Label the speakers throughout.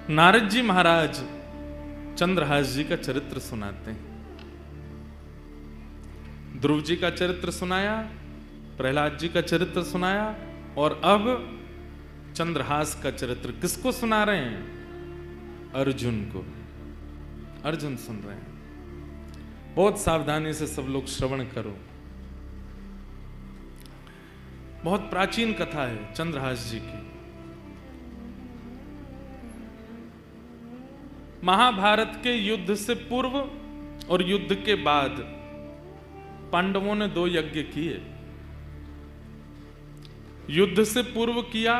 Speaker 1: नारद जी महाराज चंद्रहास जी का चरित्र सुनाते हैं। ध्रुव जी का चरित्र सुनाया, प्रहलाद जी का चरित्र सुनाया, और अब चंद्रहास का चरित्र किसको सुना रहे हैं? अर्जुन को। अर्जुन सुन रहे हैं। बहुत सावधानी से सब लोग श्रवण करो। बहुत प्राचीन कथा है चंद्रहास जी की। महाभारत के युद्ध से पूर्व और युद्ध के बाद पांडवों ने 2 यज्ञ किए। युद्ध से पूर्व किया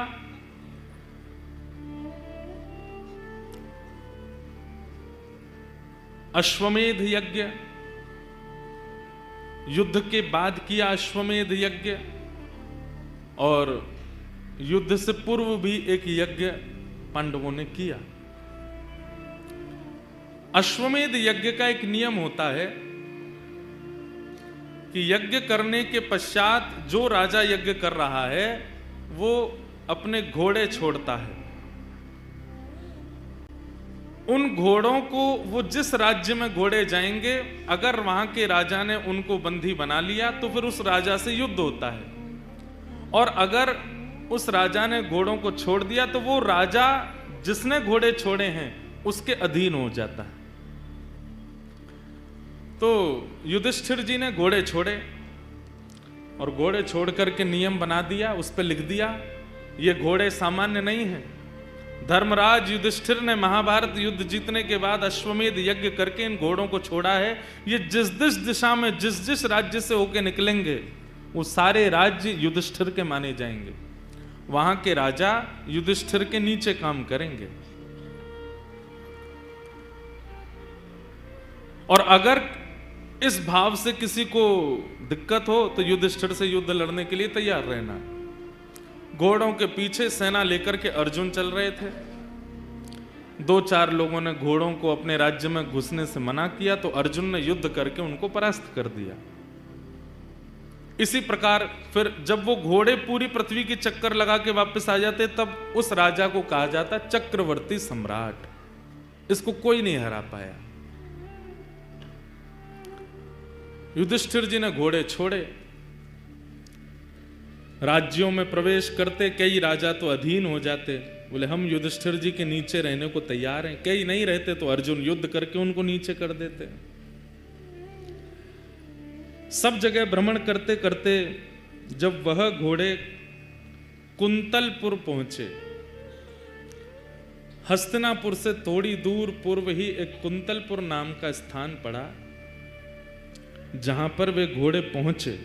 Speaker 1: अश्वमेध यज्ञ, युद्ध के बाद किया अश्वमेध यज्ञ, और युद्ध से पूर्व भी एक यज्ञ पांडवों ने किया। अश्वमेध यज्ञ का एक नियम होता है कि यज्ञ करने के पश्चात जो राजा यज्ञ कर रहा है वो अपने घोड़े छोड़ता है। उन घोड़ों को, वो जिस राज्य में घोड़े जाएंगे, अगर वहां के राजा ने उनको बंदी बना लिया तो फिर उस राजा से युद्ध होता है, और अगर उस राजा ने घोड़ों को छोड़ दिया तो वो राजा जिसने घोड़े छोड़े हैं उसके अधीन हो जाता है। तो युधिष्ठिर जी ने घोड़े छोड़े, और घोड़े छोड़ करके नियम बना दिया, उस पर लिख दिया ये घोड़े सामान्य नहीं हैं। धर्मराज युधिष्ठिर ने महाभारत युद्ध जीतने के बाद अश्वमेध यज्ञ करके इन घोड़ों को छोड़ा है। ये जिस जिस दिशा में जिस जिस राज्य से होके निकलेंगे वो सारे राज्य युधिष्ठिर के माने जाएंगे। वहां के राजा युधिष्ठिर के नीचे काम करेंगे। और अगर इस भाव से किसी को दिक्कत हो तो युधिष्ठिर से युद्ध लड़ने के लिए तैयार रहना। घोड़ों के पीछे सेना लेकर के अर्जुन चल रहे थे। 2-4 लोगों ने घोड़ों को अपने राज्य में घुसने से मना किया तो अर्जुन ने युद्ध करके उनको परास्त कर दिया। इसी प्रकार फिर जब वो घोड़े पूरी पृथ्वी की चक्कर लगा के वापस आ जाते तब उस राजा को कहा जाता चक्रवर्ती सम्राट। इसको कोई नहीं हरा पाया। युधिष्ठिर जी ने घोड़े छोड़े, राज्यों में प्रवेश करते कई राजा तो अधीन हो जाते, बोले हम युधिष्ठिर जी के नीचे रहने को तैयार हैं। कई नहीं रहते तो अर्जुन युद्ध करके उनको नीचे कर देते। सब जगह भ्रमण करते करते जब वह घोड़े कुंतलपुर पहुंचे, हस्तिनापुर से थोड़ी दूर पूर्व ही एक कुंतलपुर नाम का स्थान पड़ा, जहां पर वे घोड़े पहुंचे।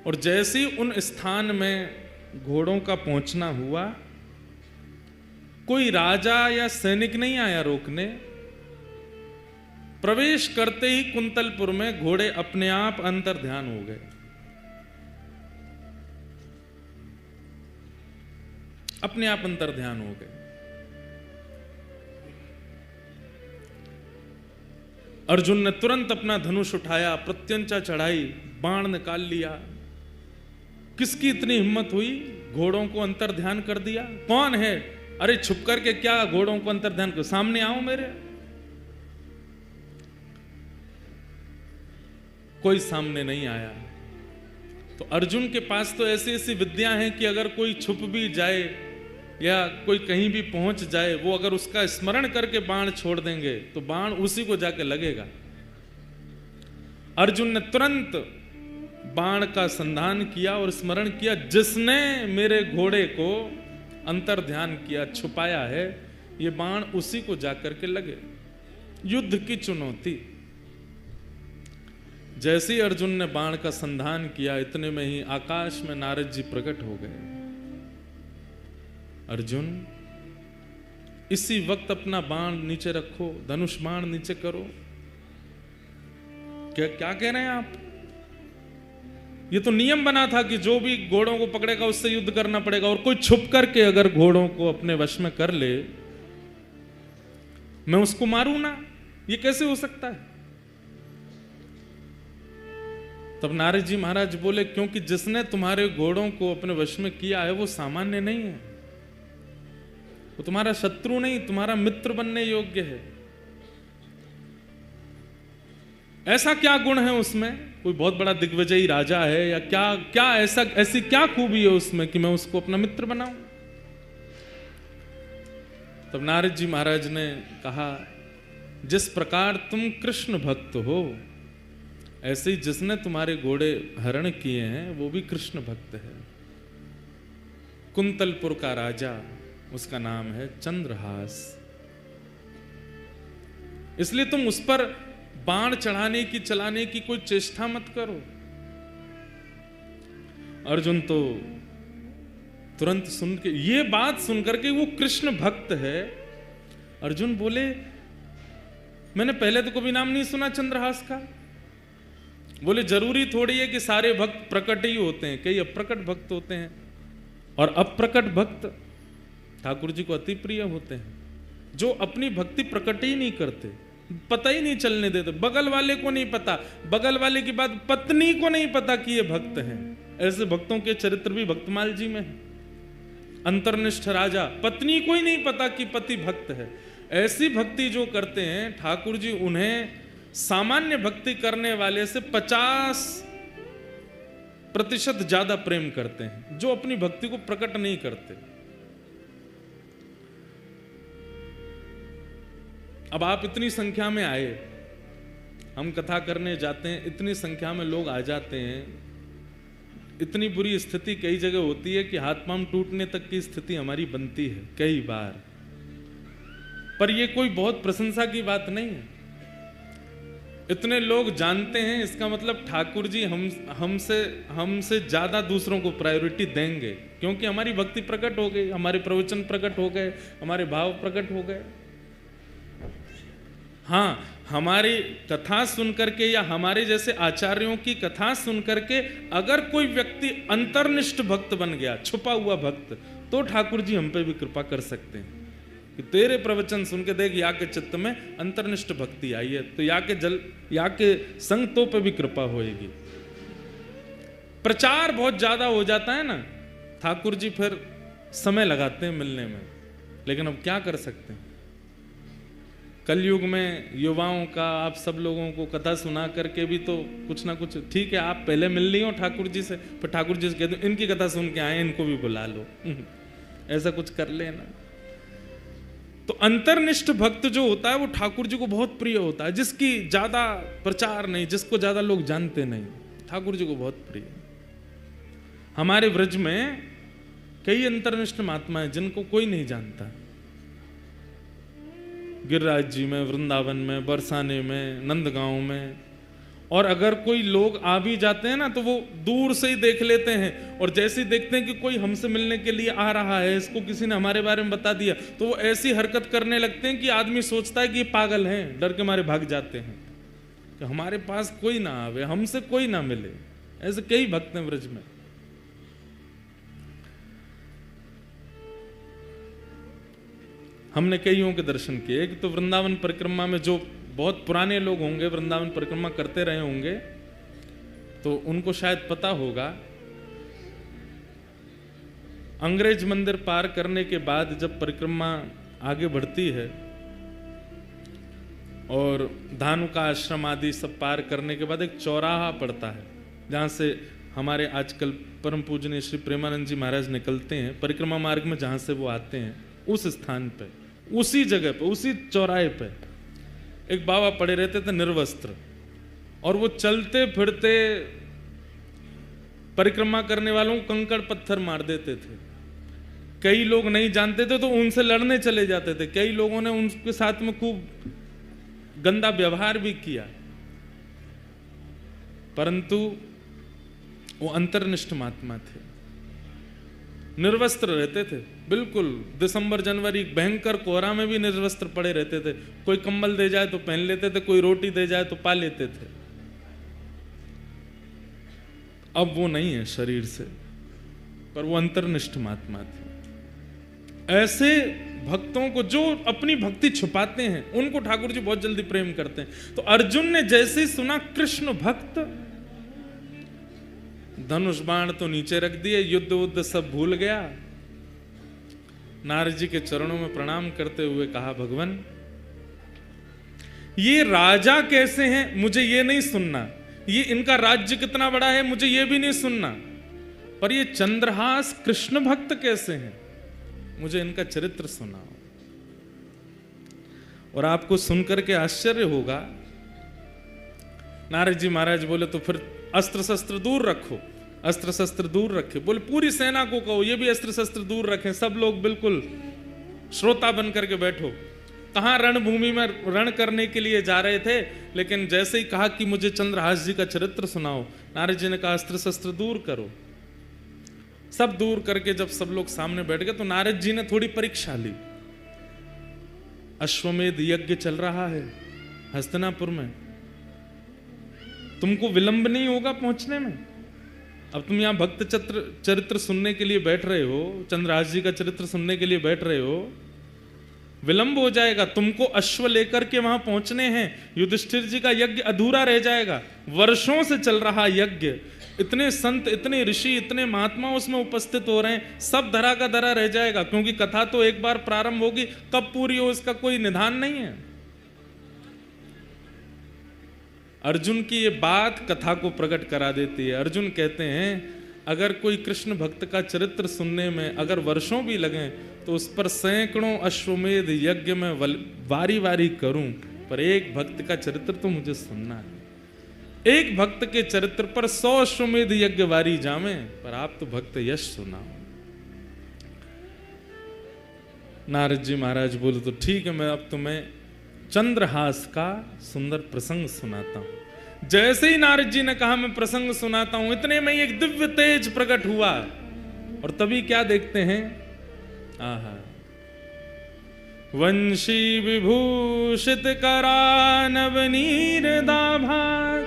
Speaker 1: और जैसे ही उन स्थान में घोड़ों का पहुंचना हुआ, कोई राजा या सैनिक नहीं आया रोकने। प्रवेश करते ही कुंतलपुर में घोड़े अपने आप अंतर ध्यान हो गए। अपने आप अंतर ध्यान हो गए। अर्जुन ने तुरंत अपना धनुष उठाया, प्रत्यंचा चढ़ाई, बाण निकाल लिया। किसकी इतनी हिम्मत हुई? घोड़ों को अंतर ध्यान कर दिया। कौन है? अरे छुप करके क्या घोड़ों को अंतर ध्यान कर, सामने आओ मेरे। कोई सामने नहीं आया। तो अर्जुन के पास तो ऐसी ऐसी विद्या हैं कि अगर कोई छुप भी जाए या कोई कहीं भी पहुंच जाए, वो अगर उसका स्मरण करके बाण छोड़ देंगे तो बाण उसी को जाके लगेगा। अर्जुन ने तुरंत बाण का संधान किया और स्मरण किया, जिसने मेरे घोड़े को अंतर ध्यान किया, छुपाया है, ये बाण उसी को जाकर के लगे। युद्ध की चुनौती। जैसे ही अर्जुन ने बाण का संधान किया, इतने में ही आकाश में नारद जी प्रकट हो गए। अर्जुन, इसी वक्त अपना बाण नीचे रखो, धनुष बाण नीचे करो। क्या कह रहे हैं आप? ये तो नियम बना था कि जो भी घोड़ों को पकड़ेगा उससे युद्ध करना पड़ेगा, और कोई छुप करके अगर घोड़ों को अपने वश में कर ले, मैं उसको मारूं ना? ये कैसे हो सकता है? तब नारद जी महाराज बोले, क्योंकि जिसने तुम्हारे घोड़ों को अपने वश में किया है वो सामान्य नहीं है। वो तुम्हारा शत्रु नहीं, तुम्हारा मित्र बनने योग्य है। ऐसा क्या गुण है उसमें? कोई बहुत बड़ा दिग्विजयी राजा है या क्या क्या ऐसी क्या खूबी है उसमें कि मैं उसको अपना मित्र बनाऊं? तब नारद जी महाराज ने कहा, जिस प्रकार तुम कृष्ण भक्त हो, ऐसे ही जिसने तुम्हारे घोड़े हरण किए हैं वो भी कृष्ण भक्त है। कुंतलपुर का राजा, उसका नाम है चंद्रहास। इसलिए तुम उस पर बाण चलाने की कोई चेष्टा मत करो। अर्जुन तो तुरंत सुन के, ये बात सुनकर के वो कृष्ण भक्त है, अर्जुन बोले, मैंने पहले तो कभी नाम नहीं सुना चंद्रहास का। बोले, जरूरी थोड़ी है कि सारे भक्त प्रकट ही होते हैं, कई अप्रकट भक्त होते हैं, और अप्रकट भक्त ठाकुर जी को अति प्रिय होते हैं, जो अपनी भक्ति प्रकट ही नहीं करते, पता ही नहीं चलने देते। बगल वाले को नहीं पता, बगल वाले की बात पत्नी को नहीं पता कि ये भक्त हैं। ऐसे भक्तों के चरित्र भी भक्तमाल जी में है। अंतर्निष्ठ राजा, पत्नी को ही नहीं पता कि पति भक्त है। ऐसी भक्ति जो करते हैं ठाकुर जी, उन्हें सामान्य भक्ति करने वाले से 50% ज्यादा प्रेम करते हैं, जो अपनी भक्ति को प्रकट नहीं करते। अब आप इतनी संख्या में आए, हम कथा करने जाते हैं, इतनी संख्या में लोग आ जाते हैं, इतनी बुरी स्थिति कई जगह होती है कि हाथ पांव टूटने तक की स्थिति हमारी बनती है कई बार। पर यह कोई बहुत प्रशंसा की बात नहीं है। इतने लोग जानते हैं, इसका मतलब ठाकुर जी हमसे ज्यादा दूसरों को प्रायोरिटी देंगे, क्योंकि हमारी भक्ति प्रकट हो गई, हमारे प्रवचन प्रकट हो गए, हमारे भाव प्रकट हो गए। हाँ, हमारी कथा सुन करके या हमारे जैसे आचार्यों की कथा सुन करके अगर कोई व्यक्ति अंतर्निष्ठ भक्त बन गया, छुपा हुआ भक्त, तो ठाकुर जी हम पे भी कृपा कर सकते हैं कि तेरे प्रवचन सुन के देख, या के चित्त में अंतर्निष्ठ भक्ति आई है, तो या के संगतों पे भी कृपा होएगी। प्रचार बहुत ज्यादा हो जाता है ना, ठाकुर जी फिर समय लगाते हैं मिलने में, लेकिन अब क्या कर सकते हैं। कलयुग में युवाओं का, आप सब लोगों को कथा सुना करके भी तो कुछ ना कुछ, ठीक है आप पहले मिल ली हो ठाकुर जी से, फिर ठाकुर जी से कह दो इनकी कथा सुन के आए, इनको भी बुला लो, ऐसा कुछ कर लेना। तो अंतर्निष्ठ भक्त जो होता है वो ठाकुर जी को बहुत प्रिय होता है, जिसकी ज्यादा प्रचार नहीं, जिसको ज्यादा लोग जानते नहीं, ठाकुर जी को बहुत प्रिय। हमारे ब्रज में कई अंतर्निष्ठ महात्मा हैं जिनको कोई नहीं जानता। गिरिराज जी में, वृंदावन में, बरसाने में, नंदगांव में, और अगर कोई लोग आ भी जाते हैं ना तो वो दूर से ही देख लेते हैं, और जैसे ही देखते हैं कि कोई हमसे मिलने के लिए आ रहा है, इसको किसी ने हमारे बारे में बता दिया, तो वो ऐसी हरकत करने लगते हैं कि आदमी सोचता है कि ये पागल हैं, डर के मारे भाग जाते हैं कि हमारे पास कोई ना आवे, हमसे कोई ना मिले। ऐसे कई भक्त हैं ब्रज में। हमने कईयों के दर्शन किए। एक तो वृंदावन परिक्रमा में जो बहुत पुराने लोग होंगे, वृंदावन परिक्रमा करते रहे होंगे, तो उनको शायद पता होगा, अंग्रेज मंदिर पार करने के बाद जब परिक्रमा आगे बढ़ती है और धानुका आश्रम आदि सब पार करने के बाद एक चौराहा पड़ता है, जहाँ से हमारे आजकल परम पूजनीय श्री प्रेमानंद जी महाराज निकलते हैं परिक्रमा मार्ग में, जहाँ से वो आते हैं, उस स्थान पे, उसी जगह पे, उसी चौराहे पे एक बाबा पड़े रहते थे निर्वस्त्र, और वो चलते फिरते परिक्रमा करने वालों को कंकड़ पत्थर मार देते थे। कई लोग नहीं जानते थे तो उनसे लड़ने चले जाते थे, कई लोगों ने उनके साथ में खूब गंदा व्यवहार भी किया, परंतु वो अंतर्निष्ठ महात्मा थे, निर्वस्त्र रहते थे बिल्कुल। दिसंबर जनवरी भयंकर कोहरा में भी निर्वस्त्र पड़े रहते थे, कोई कंबल दे जाए तो पहन लेते थे, कोई रोटी दे जाए तो पा लेते थे। अब वो नहीं है शरीर से, पर वो अंतर्निष्ठ महात्मा थे। ऐसे भक्तों को जो अपनी भक्ति छुपाते हैं उनको ठाकुर जी बहुत जल्दी प्रेम करते हैं। तो अर्जुन ने जैसे ही सुना कृष्ण भक्त, धनुष बाण तो नीचे रख दिए, युद्ध उद्ध सब भूल गया, नारद जी के चरणों में प्रणाम करते हुए कहा, भगवान ये राजा कैसे हैं मुझे ये नहीं सुनना, ये इनका राज्य कितना बड़ा है मुझे ये भी नहीं सुनना, पर ये चंद्रहास कृष्ण भक्त कैसे हैं मुझे इनका चरित्र सुनाओ। और आपको सुनकर के आश्चर्य होगा, नारद जी महाराज बोले तो फिर अस्त्र शस्त्र दूर रखो, अस्त्र शस्त्र दूर रखे। बोले पूरी सेना को कहो ये भी अस्त्र शस्त्र दूर रखें, सब लोग बिल्कुल श्रोता बन करके बैठो। कहां रणभूमि में रण करने के लिए जा रहे थे, लेकिन जैसे ही कहा कि मुझे चंद्रहास जी का चरित्र सुनाओ, नारद जी ने कहा अस्त्र शस्त्र दूर करो। सब दूर करके जब सब लोग सामने बैठ गए तो नारद जी ने थोड़ी परीक्षा ली। अश्वमेध यज्ञ चल रहा है हस्तिनापुर में, तुमको विलंब नहीं होगा पहुंचने में। अब तुम यहां भक्त चरित्र सुनने के लिए बैठ रहे हो, चंद्रहास जी का चरित्र सुनने के लिए बैठ रहे हो, विलंब हो जाएगा, तुमको अश्व लेकर के वहां पहुंचने हैं, युधिष्ठिर जी का यज्ञ अधूरा रह जाएगा। वर्षों से चल रहा यज्ञ, इतने संत इतने ऋषि इतने महात्मा उसमें उपस्थित हो रहे हैं, सब धरा का धरा रह जाएगा, क्योंकि कथा तो एक बार प्रारंभ होगी, कब पूरी हो इसका कोई निधान नहीं है। अर्जुन की ये बात कथा को प्रकट करा देती है। अर्जुन कहते हैं अगर कोई कृष्ण भक्त का चरित्र सुनने में अगर वर्षों भी लगें तो उस पर सैकड़ों अश्वमेध यज्ञ में वारी वारी करूं, पर एक भक्त का चरित्र तो मुझे सुनना है। एक भक्त के चरित्र पर 100 अश्वमेध यज्ञ वारी जामे, पर आप तो भक्त यश सुनाओ। नारद जी महाराज बोले तो ठीक है, मैं अब तुम्हें चंद्रहास का सुंदर प्रसंग सुनाता हूं। जैसे ही नारद जी ने कहा मैं प्रसंग सुनाता हूं, इतने में एक दिव्य तेज प्रकट हुआ, और तभी क्या देखते हैं, आहा, वंशी विभूषित करा नवनीर दाभाग,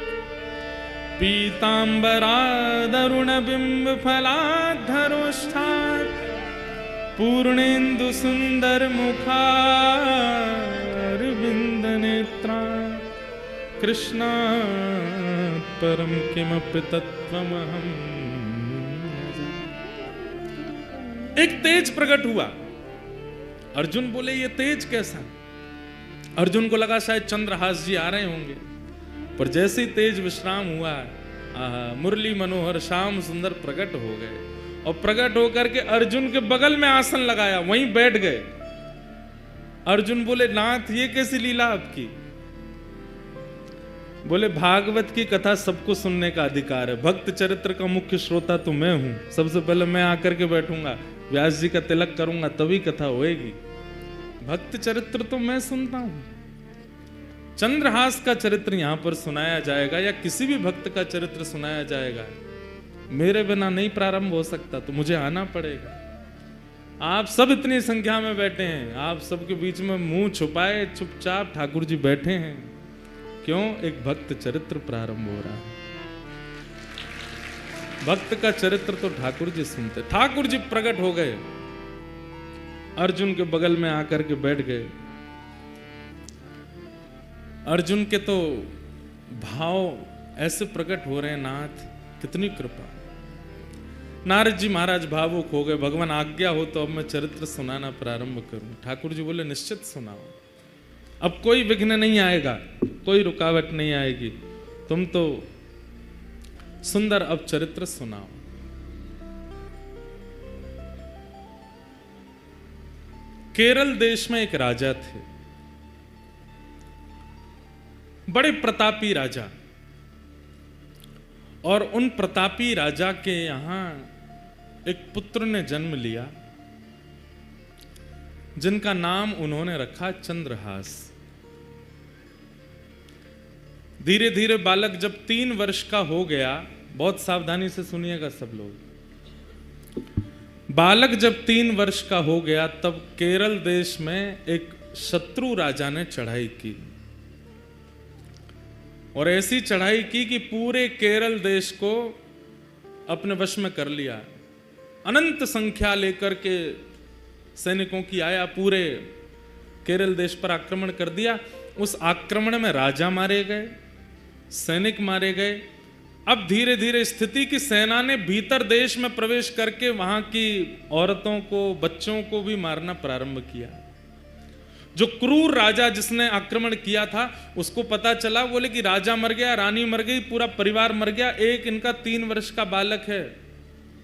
Speaker 1: पीतांबरादरुण बिंब फलाधरोष्ठात्, पूर्णेन्दु सुंदर मुखारविंद नेत्रा, कृष्णा परम किमपि तत्त्वमहम्। एक तेज प्रकट हुआ। अर्जुन बोले ये तेज कैसा? अर्जुन को लगा शायद चंद्रहास जी आ रहे होंगे, पर जैसे ही तेज विश्राम हुआ, मुरली मनोहर श्याम सुंदर प्रकट हो गए, और प्रकट होकर के अर्जुन के बगल में आसन लगाया, वहीं बैठ गए। अर्जुन बोले नाथ ये कैसी लीला आपकी? बोले भागवत की कथा सबको सुनने का अधिकार है, भक्त चरित्र का मुख्य श्रोता तो मैं हूं, सबसे पहले मैं आकर के बैठूंगा, व्यास जी का तिलक करूंगा तभी कथा होएगी। भक्त चरित्र तो मैं सुनता हूं। चंद्रहास का चरित्र यहां पर सुनाया जाएगा या किसी भी भक्त का चरित्र सुनाया जाएगा, मेरे बिना नहीं प्रारंभ हो सकता, तो मुझे आना पड़ेगा। आप सब इतनी संख्या में बैठे हैं, आप सबके बीच में मुंह छुपाए चुपचाप ठाकुर जी बैठे हैं, क्यों? एक भक्त चरित्र प्रारंभ हो रहा है। भक्त का चरित्र तो ठाकुर जी सुनते। ठाकुर जी प्रकट हो गए, अर्जुन के बगल में आकर के बैठ गए। अर्जुन के तो भाव ऐसे प्रकट हो रहे हैं, नाथ कितनी कृपा। नारद जी महाराज भावुक हो गए, भगवान आज्ञा हो तो अब मैं चरित्र सुनाना प्रारंभ करूं। ठाकुर जी बोले निश्चित सुनाओ, अब कोई विघ्न नहीं आएगा, कोई रुकावट नहीं आएगी, तुम तो सुंदर अब चरित्र सुनाओ। केरल देश में एक राजा थे, बड़े प्रतापी राजा, और उन प्रतापी राजा के यहां एक पुत्र ने जन्म लिया, जिनका नाम उन्होंने रखा चंद्रहास। धीरे धीरे बालक जब 3 वर्ष का हो गया, बहुत सावधानी से सुनिएगा सब लोग, बालक जब 3 वर्ष का हो गया तब केरल देश में एक शत्रु राजा ने चढ़ाई की, और ऐसी चढ़ाई की कि पूरे केरल देश को अपने वश में कर लिया। अनंत संख्या लेकर के सैनिकों की आया, पूरे केरल देश पर आक्रमण कर दिया। उस आक्रमण में राजा मारे गए, सैनिक मारे गए, अब धीरे धीरे स्थिति की सेना ने भीतर देश में प्रवेश करके वहां की औरतों को, बच्चों को भी मारना प्रारंभ किया। जो क्रूर राजा जिसने आक्रमण किया था उसको पता चला, बोले कि राजा मर गया, रानी मर गई, पूरा परिवार मर गया, एक इनका 3 वर्ष का बालक है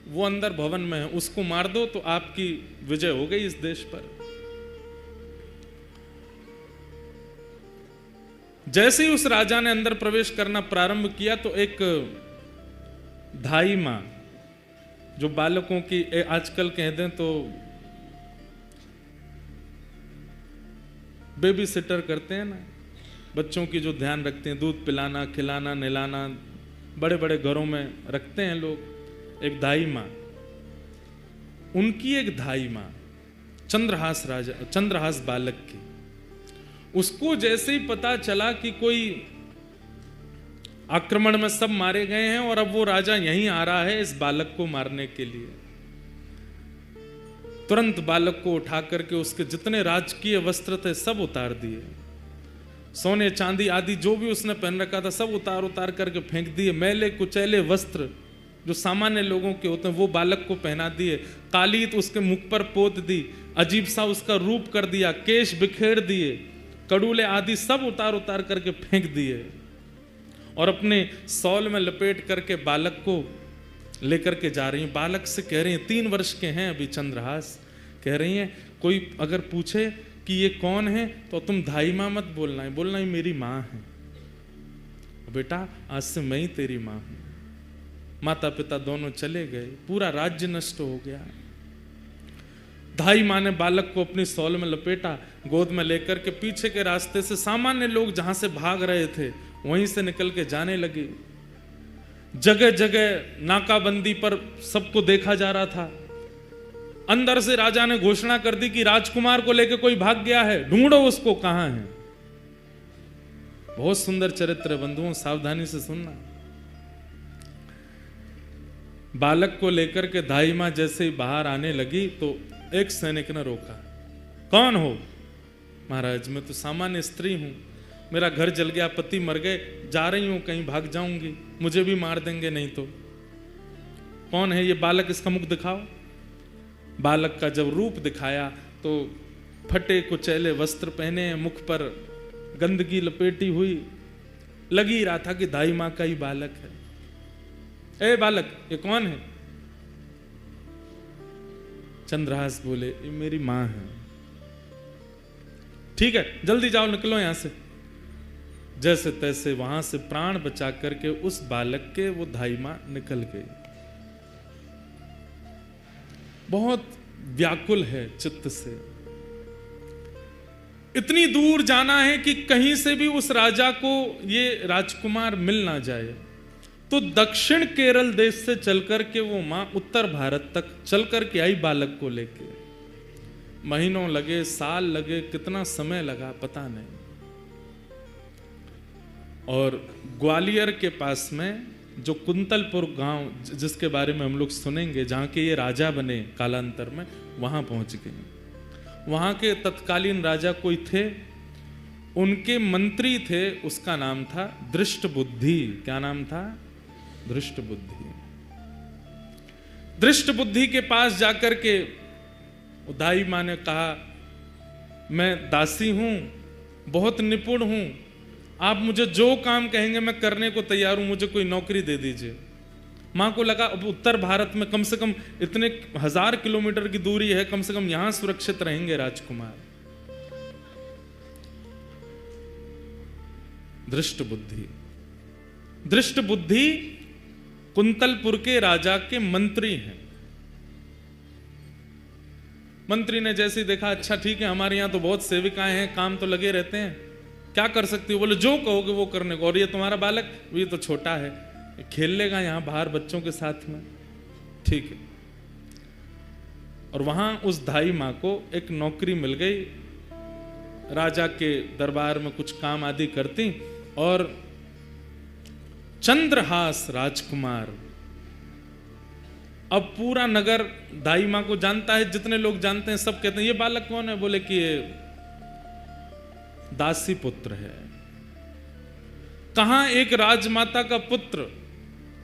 Speaker 1: वो अंदर भवन में है, उसको मार दो तो आपकी विजय हो गई इस देश पर। जैसे ही उस राजा ने अंदर प्रवेश करना प्रारंभ किया तो एक धाई मां, जो बालकों की आजकल कह दें तो बेबी सिटर करते हैं ना, बच्चों की जो ध्यान रखते हैं, दूध पिलाना, खिलाना, नहलाना, बड़े बड़े घरों में रखते हैं लोग, एक धाई मां, उनकी एक धाई मां चंद्रहास बालक की, उसको जैसे ही पता चला कि कोई आक्रमण में सब मारे गए हैं और अब वो राजा यहीं आ रहा है इस बालक को मारने के लिए, तुरंत बालक को उठा करके उसके जितने राजकीय वस्त्र थे सब उतार दिए, सोने चांदी आदि जो भी उसने पहन रखा था सब उतार करके फेंक दिए, मैले कुचैले वस्त्र जो सामान्य लोगों के होते हैं वो बालक को पहना दिए, कालीत उसके मुख पर पोत दी, अजीब सा उसका रूप कर दिया, केश बिखेर दिए, कड़ूले आदि सब उतार करके फेंक दिए और अपने सौल में लपेट करके बालक को लेकर के जा रही हैं। बालक से कह रही हैं, 3 वर्ष के हैं अभी चंद्रहास, कह रही हैं कोई अगर पूछे कि ये कौन है तो तुम धाई मां मत बोलना है, बोलना ही मेरी मां है, बेटा आज से मैं ही तेरी मां हूं। माता पिता दोनों चले गए, पूरा राज्य नष्ट हो गया। धाई मां ने बालक को अपनी सौल में लपेटा, गोद में लेकर के पीछे के रास्ते से सामान्य लोग जहां से भाग रहे थे वहीं से निकल के जाने लगे। जगह जगह नाकाबंदी पर सबको देखा जा रहा था। अंदर से राजा ने घोषणा कर दी कि राजकुमार को लेकर कोई भाग गया है, ढूंढो उसको, कहां है। बहुत सुंदर चरित्र बंधुओं, सावधानी से सुनना। बालक को लेकर के धाई मां जैसे ही बाहर आने लगी तो एक सैनिक ने रोका, कौन हो? महाराज मैं तो सामान्य स्त्री हूं, मेरा घर जल गया, पति मर गए, जा रही हूं कहीं, भाग जाऊंगी, मुझे भी मार देंगे नहीं तो। कौन है ये बालक, इसका मुख दिखाओ। बालक का जब रूप दिखाया तो फटे कुचैले वस्त्र पहने, मुख पर गंदगी लपेटी हुई, लग ही रहा था कि धाई मां का ही बालक है। ए बालक ये कौन है? चंद्रहास बोले ये मेरी मां है। ठीक है जल्दी जाओ, निकलो यहां से। जैसे तैसे वहां से प्राण बचा करके उस बालक के वो धाई मां निकल गई। बहुत व्याकुल है चित्त से, इतनी दूर जाना है कि कहीं से भी उस राजा को ये राजकुमार मिल ना जाए। तो दक्षिण केरल देश से चलकर के वो मां उत्तर भारत तक चलकर के आई बालक को लेके। महीनों लगे, साल लगे, कितना समय लगा पता नहीं। और ग्वालियर के पास में जो कुंतलपुर गांव जिसके बारे में हम लोग सुनेंगे, जहां के ये राजा बने कालांतर में, वहां पहुंच गए। वहां के तत्कालीन राजा कोई थे, उनके मंत्री थे, उसका नाम था दृष्टबुद्धि। क्या नाम था? दृष्टबुद्धि। दृष्टबुद्धि के पास जाकर के धाई मां ने कहा, मैं दासी हूं, बहुत निपुण हूं, आप मुझे जो काम कहेंगे मैं करने को तैयार हूं, मुझे कोई नौकरी दे दीजिए। मां को लगा अब उत्तर भारत में कम से कम इतने 1000 किलोमीटर की दूरी है, कम से कम यहां सुरक्षित रहेंगे राजकुमार। दृष्टबुद्धि कुंतलपुर के राजा के मंत्री हैं। मंत्री ने जैसे ही देखा, अच्छा ठीक है, हमारे यहां तो बहुत सेविकाएं हैं, काम तो लगे रहते हैं, क्या कर सकती हो? बोले जो कहोगे वो करने को। और ये तुम्हारा बालक, ये तो छोटा है, खेल लेगा यहां बाहर बच्चों के साथ में, ठीक है। और वहां उस धाई मां को एक नौकरी मिल गई, राजा के दरबार में कुछ काम आदि करती। और चंद्रहास राजकुमार, अब पूरा नगर दाई मां को जानता है, जितने लोग जानते हैं सब कहते हैं ये बालक कौन है? बोले कि ये दासी पुत्र है। कहां एक राजमाता का पुत्र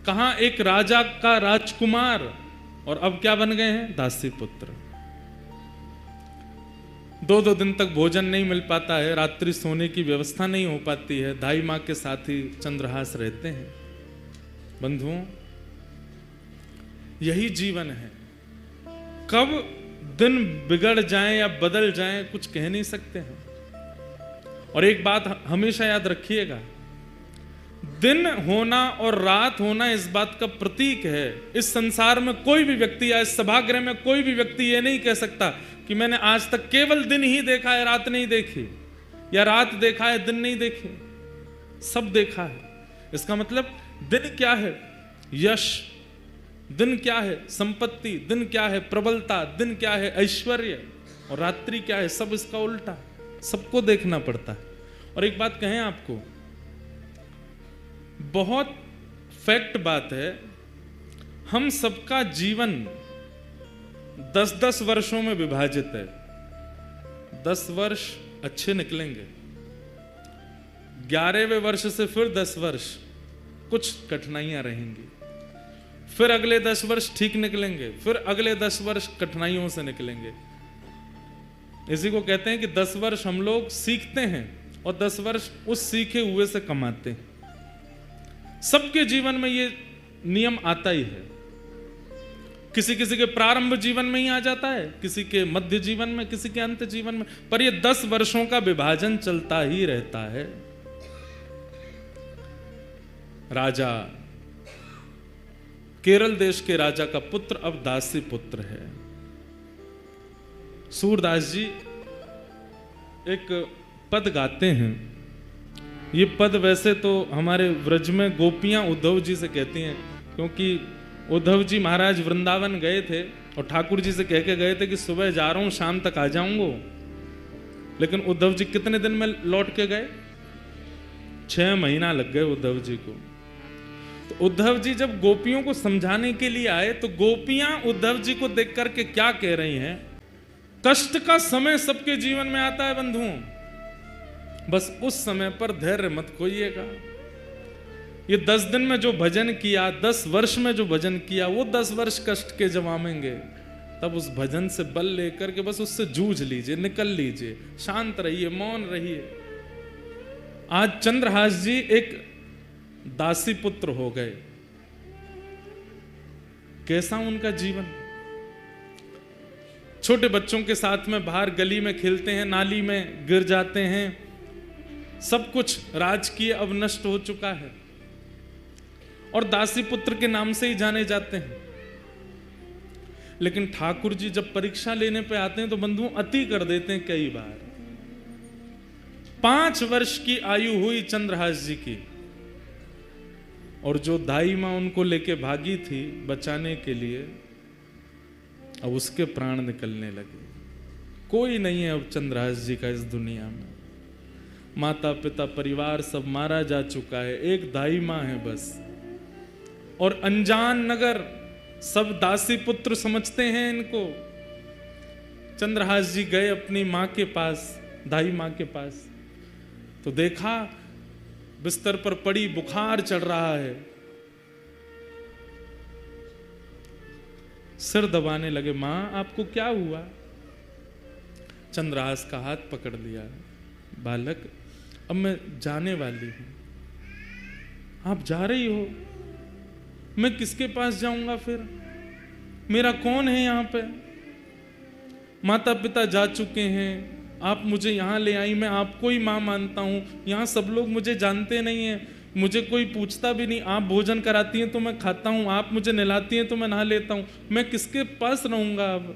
Speaker 1: कहां एक राजा का राजकुमार, और अब क्या बन गए हैं? दासी पुत्र। 2-2 दिन तक भोजन नहीं मिल पाता है, रात्रि सोने की व्यवस्था नहीं हो पाती है, दाई माँ के साथ ही चंद्रहास रहते हैं। बंधुओं, यही जीवन है। कब दिन बिगड़ जाएं या बदल जाएं कुछ कह नहीं सकते हैं। और एक बात हमेशा याद रखिएगा, दिन होना और रात होना इस बात का प्रतीक है। इस संसार में कोई भी व्यक्ति या इस सभागृह में कोई भी व्यक्ति ये नहीं कह सकता कि मैंने आज तक केवल दिन ही देखा है, रात नहीं देखी, या रात देखा है, दिन नहीं देखे। सब देखा है। इसका मतलब दिन क्या है? यश। दिन क्या है? संपत्ति। दिन क्या है? प्रबलता। दिन क्या है? ऐश्वर्य। और रात्रि क्या है? सब इसका उल्टा। सबको देखना पड़ता है। और एक बात कहें आपको, बहुत फैक्ट बात है, हम सबका जीवन 10-10 वर्षों में विभाजित है। 10 वर्ष अच्छे निकलेंगे, 11वें वर्ष से फिर 10 वर्ष कुछ कठिनाइयां रहेंगी, फिर अगले 10 वर्ष ठीक निकलेंगे, फिर अगले 10 वर्ष कठिनाइयों से निकलेंगे। इसी को कहते हैं कि 10 वर्ष हम लोग सीखते हैं और 10 वर्ष उस सीखे हुए से कमाते हैं। सबके जीवन में ये नियम आता ही है। किसी किसी के प्रारंभ जीवन में ही आ जाता है, किसी के मध्य जीवन में, किसी के अंत जीवन में, पर ये 10 वर्षों का विभाजन चलता ही रहता है। राजा, केरल देश के राजा का पुत्र अब दासी पुत्र है। सूरदास जी एक पद गाते हैं। ये पद वैसे तो हमारे व्रज में गोपियां उद्धव जी से कहती हैं, क्योंकि उद्धव जी महाराज वृंदावन गए थे और ठाकुर जी से कह के गए थे कि सुबह जा रहा हूं, शाम तक आ जाऊंगा। लेकिन उद्धव जी कितने दिन में लौट के गए? 6 महीना लग गए उद्धव जी को। तो उद्धव जी जब गोपियों को समझाने के लिए आए तो गोपियां उद्धव जी को देख करके क्या कह रही हैं? कष्ट का समय सबके जीवन में आता है बंधुओं, बस उस समय पर धैर्य मत खोइएगा। ये 10 दिन में जो भजन किया, 10 वर्ष में जो भजन किया, वो 10 वर्ष कष्ट के जब आवेंगे, तब उस भजन से बल लेकर के बस उससे जूझ लीजिए, निकल लीजिए, शांत रहिए, मौन रहिए। आज चंद्रहास जी एक दासी पुत्र हो गए। कैसा उनका जीवन? छोटे बच्चों के साथ में बाहर गली में खेलते हैं, नाली में गिर जाते हैं। सब कुछ राजकीय अब नष्ट हो चुका है और दासी पुत्र के नाम से ही जाने जाते हैं। लेकिन ठाकुर जी जब परीक्षा लेने पे आते हैं तो बंधुओं अति कर देते हैं कई बार। 5 वर्ष की आयु हुई चंद्रहास जी की, और जो दाई मां उनको लेके भागी थी बचाने के लिए, अब उसके प्राण निकलने लगे। कोई नहीं है अब चंद्रहास जी का इस दुनिया में। माता पिता परिवार सब मारा जा चुका है, एक दाई मां है बस। और अनजान नगर सब दासी पुत्र समझते हैं इनको। चंद्रहास जी गए अपनी मां के पास, दाई मां के पास, तो देखा बिस्तर पर पड़ी, बुखार चढ़ रहा है। सिर दबाने लगे, मां आपको क्या हुआ? चंद्रहास का हाथ पकड़ लिया, बालक अब मैं जाने वाली हूं। आप जा रही हो? मैं किसके पास जाऊंगा फिर? मेरा कौन है यहाँ पे? माता पिता जा चुके हैं, आप मुझे यहाँ ले आई, मैं आपको ही माँ मानता हूँ। यहाँ सब लोग मुझे जानते नहीं हैं, मुझे कोई पूछता भी नहीं। आप भोजन कराती हैं तो मैं खाता हूँ, आप मुझे नहलाती हैं तो मैं नहा लेता हूँ। मैं किसके पास रहूंगा अब?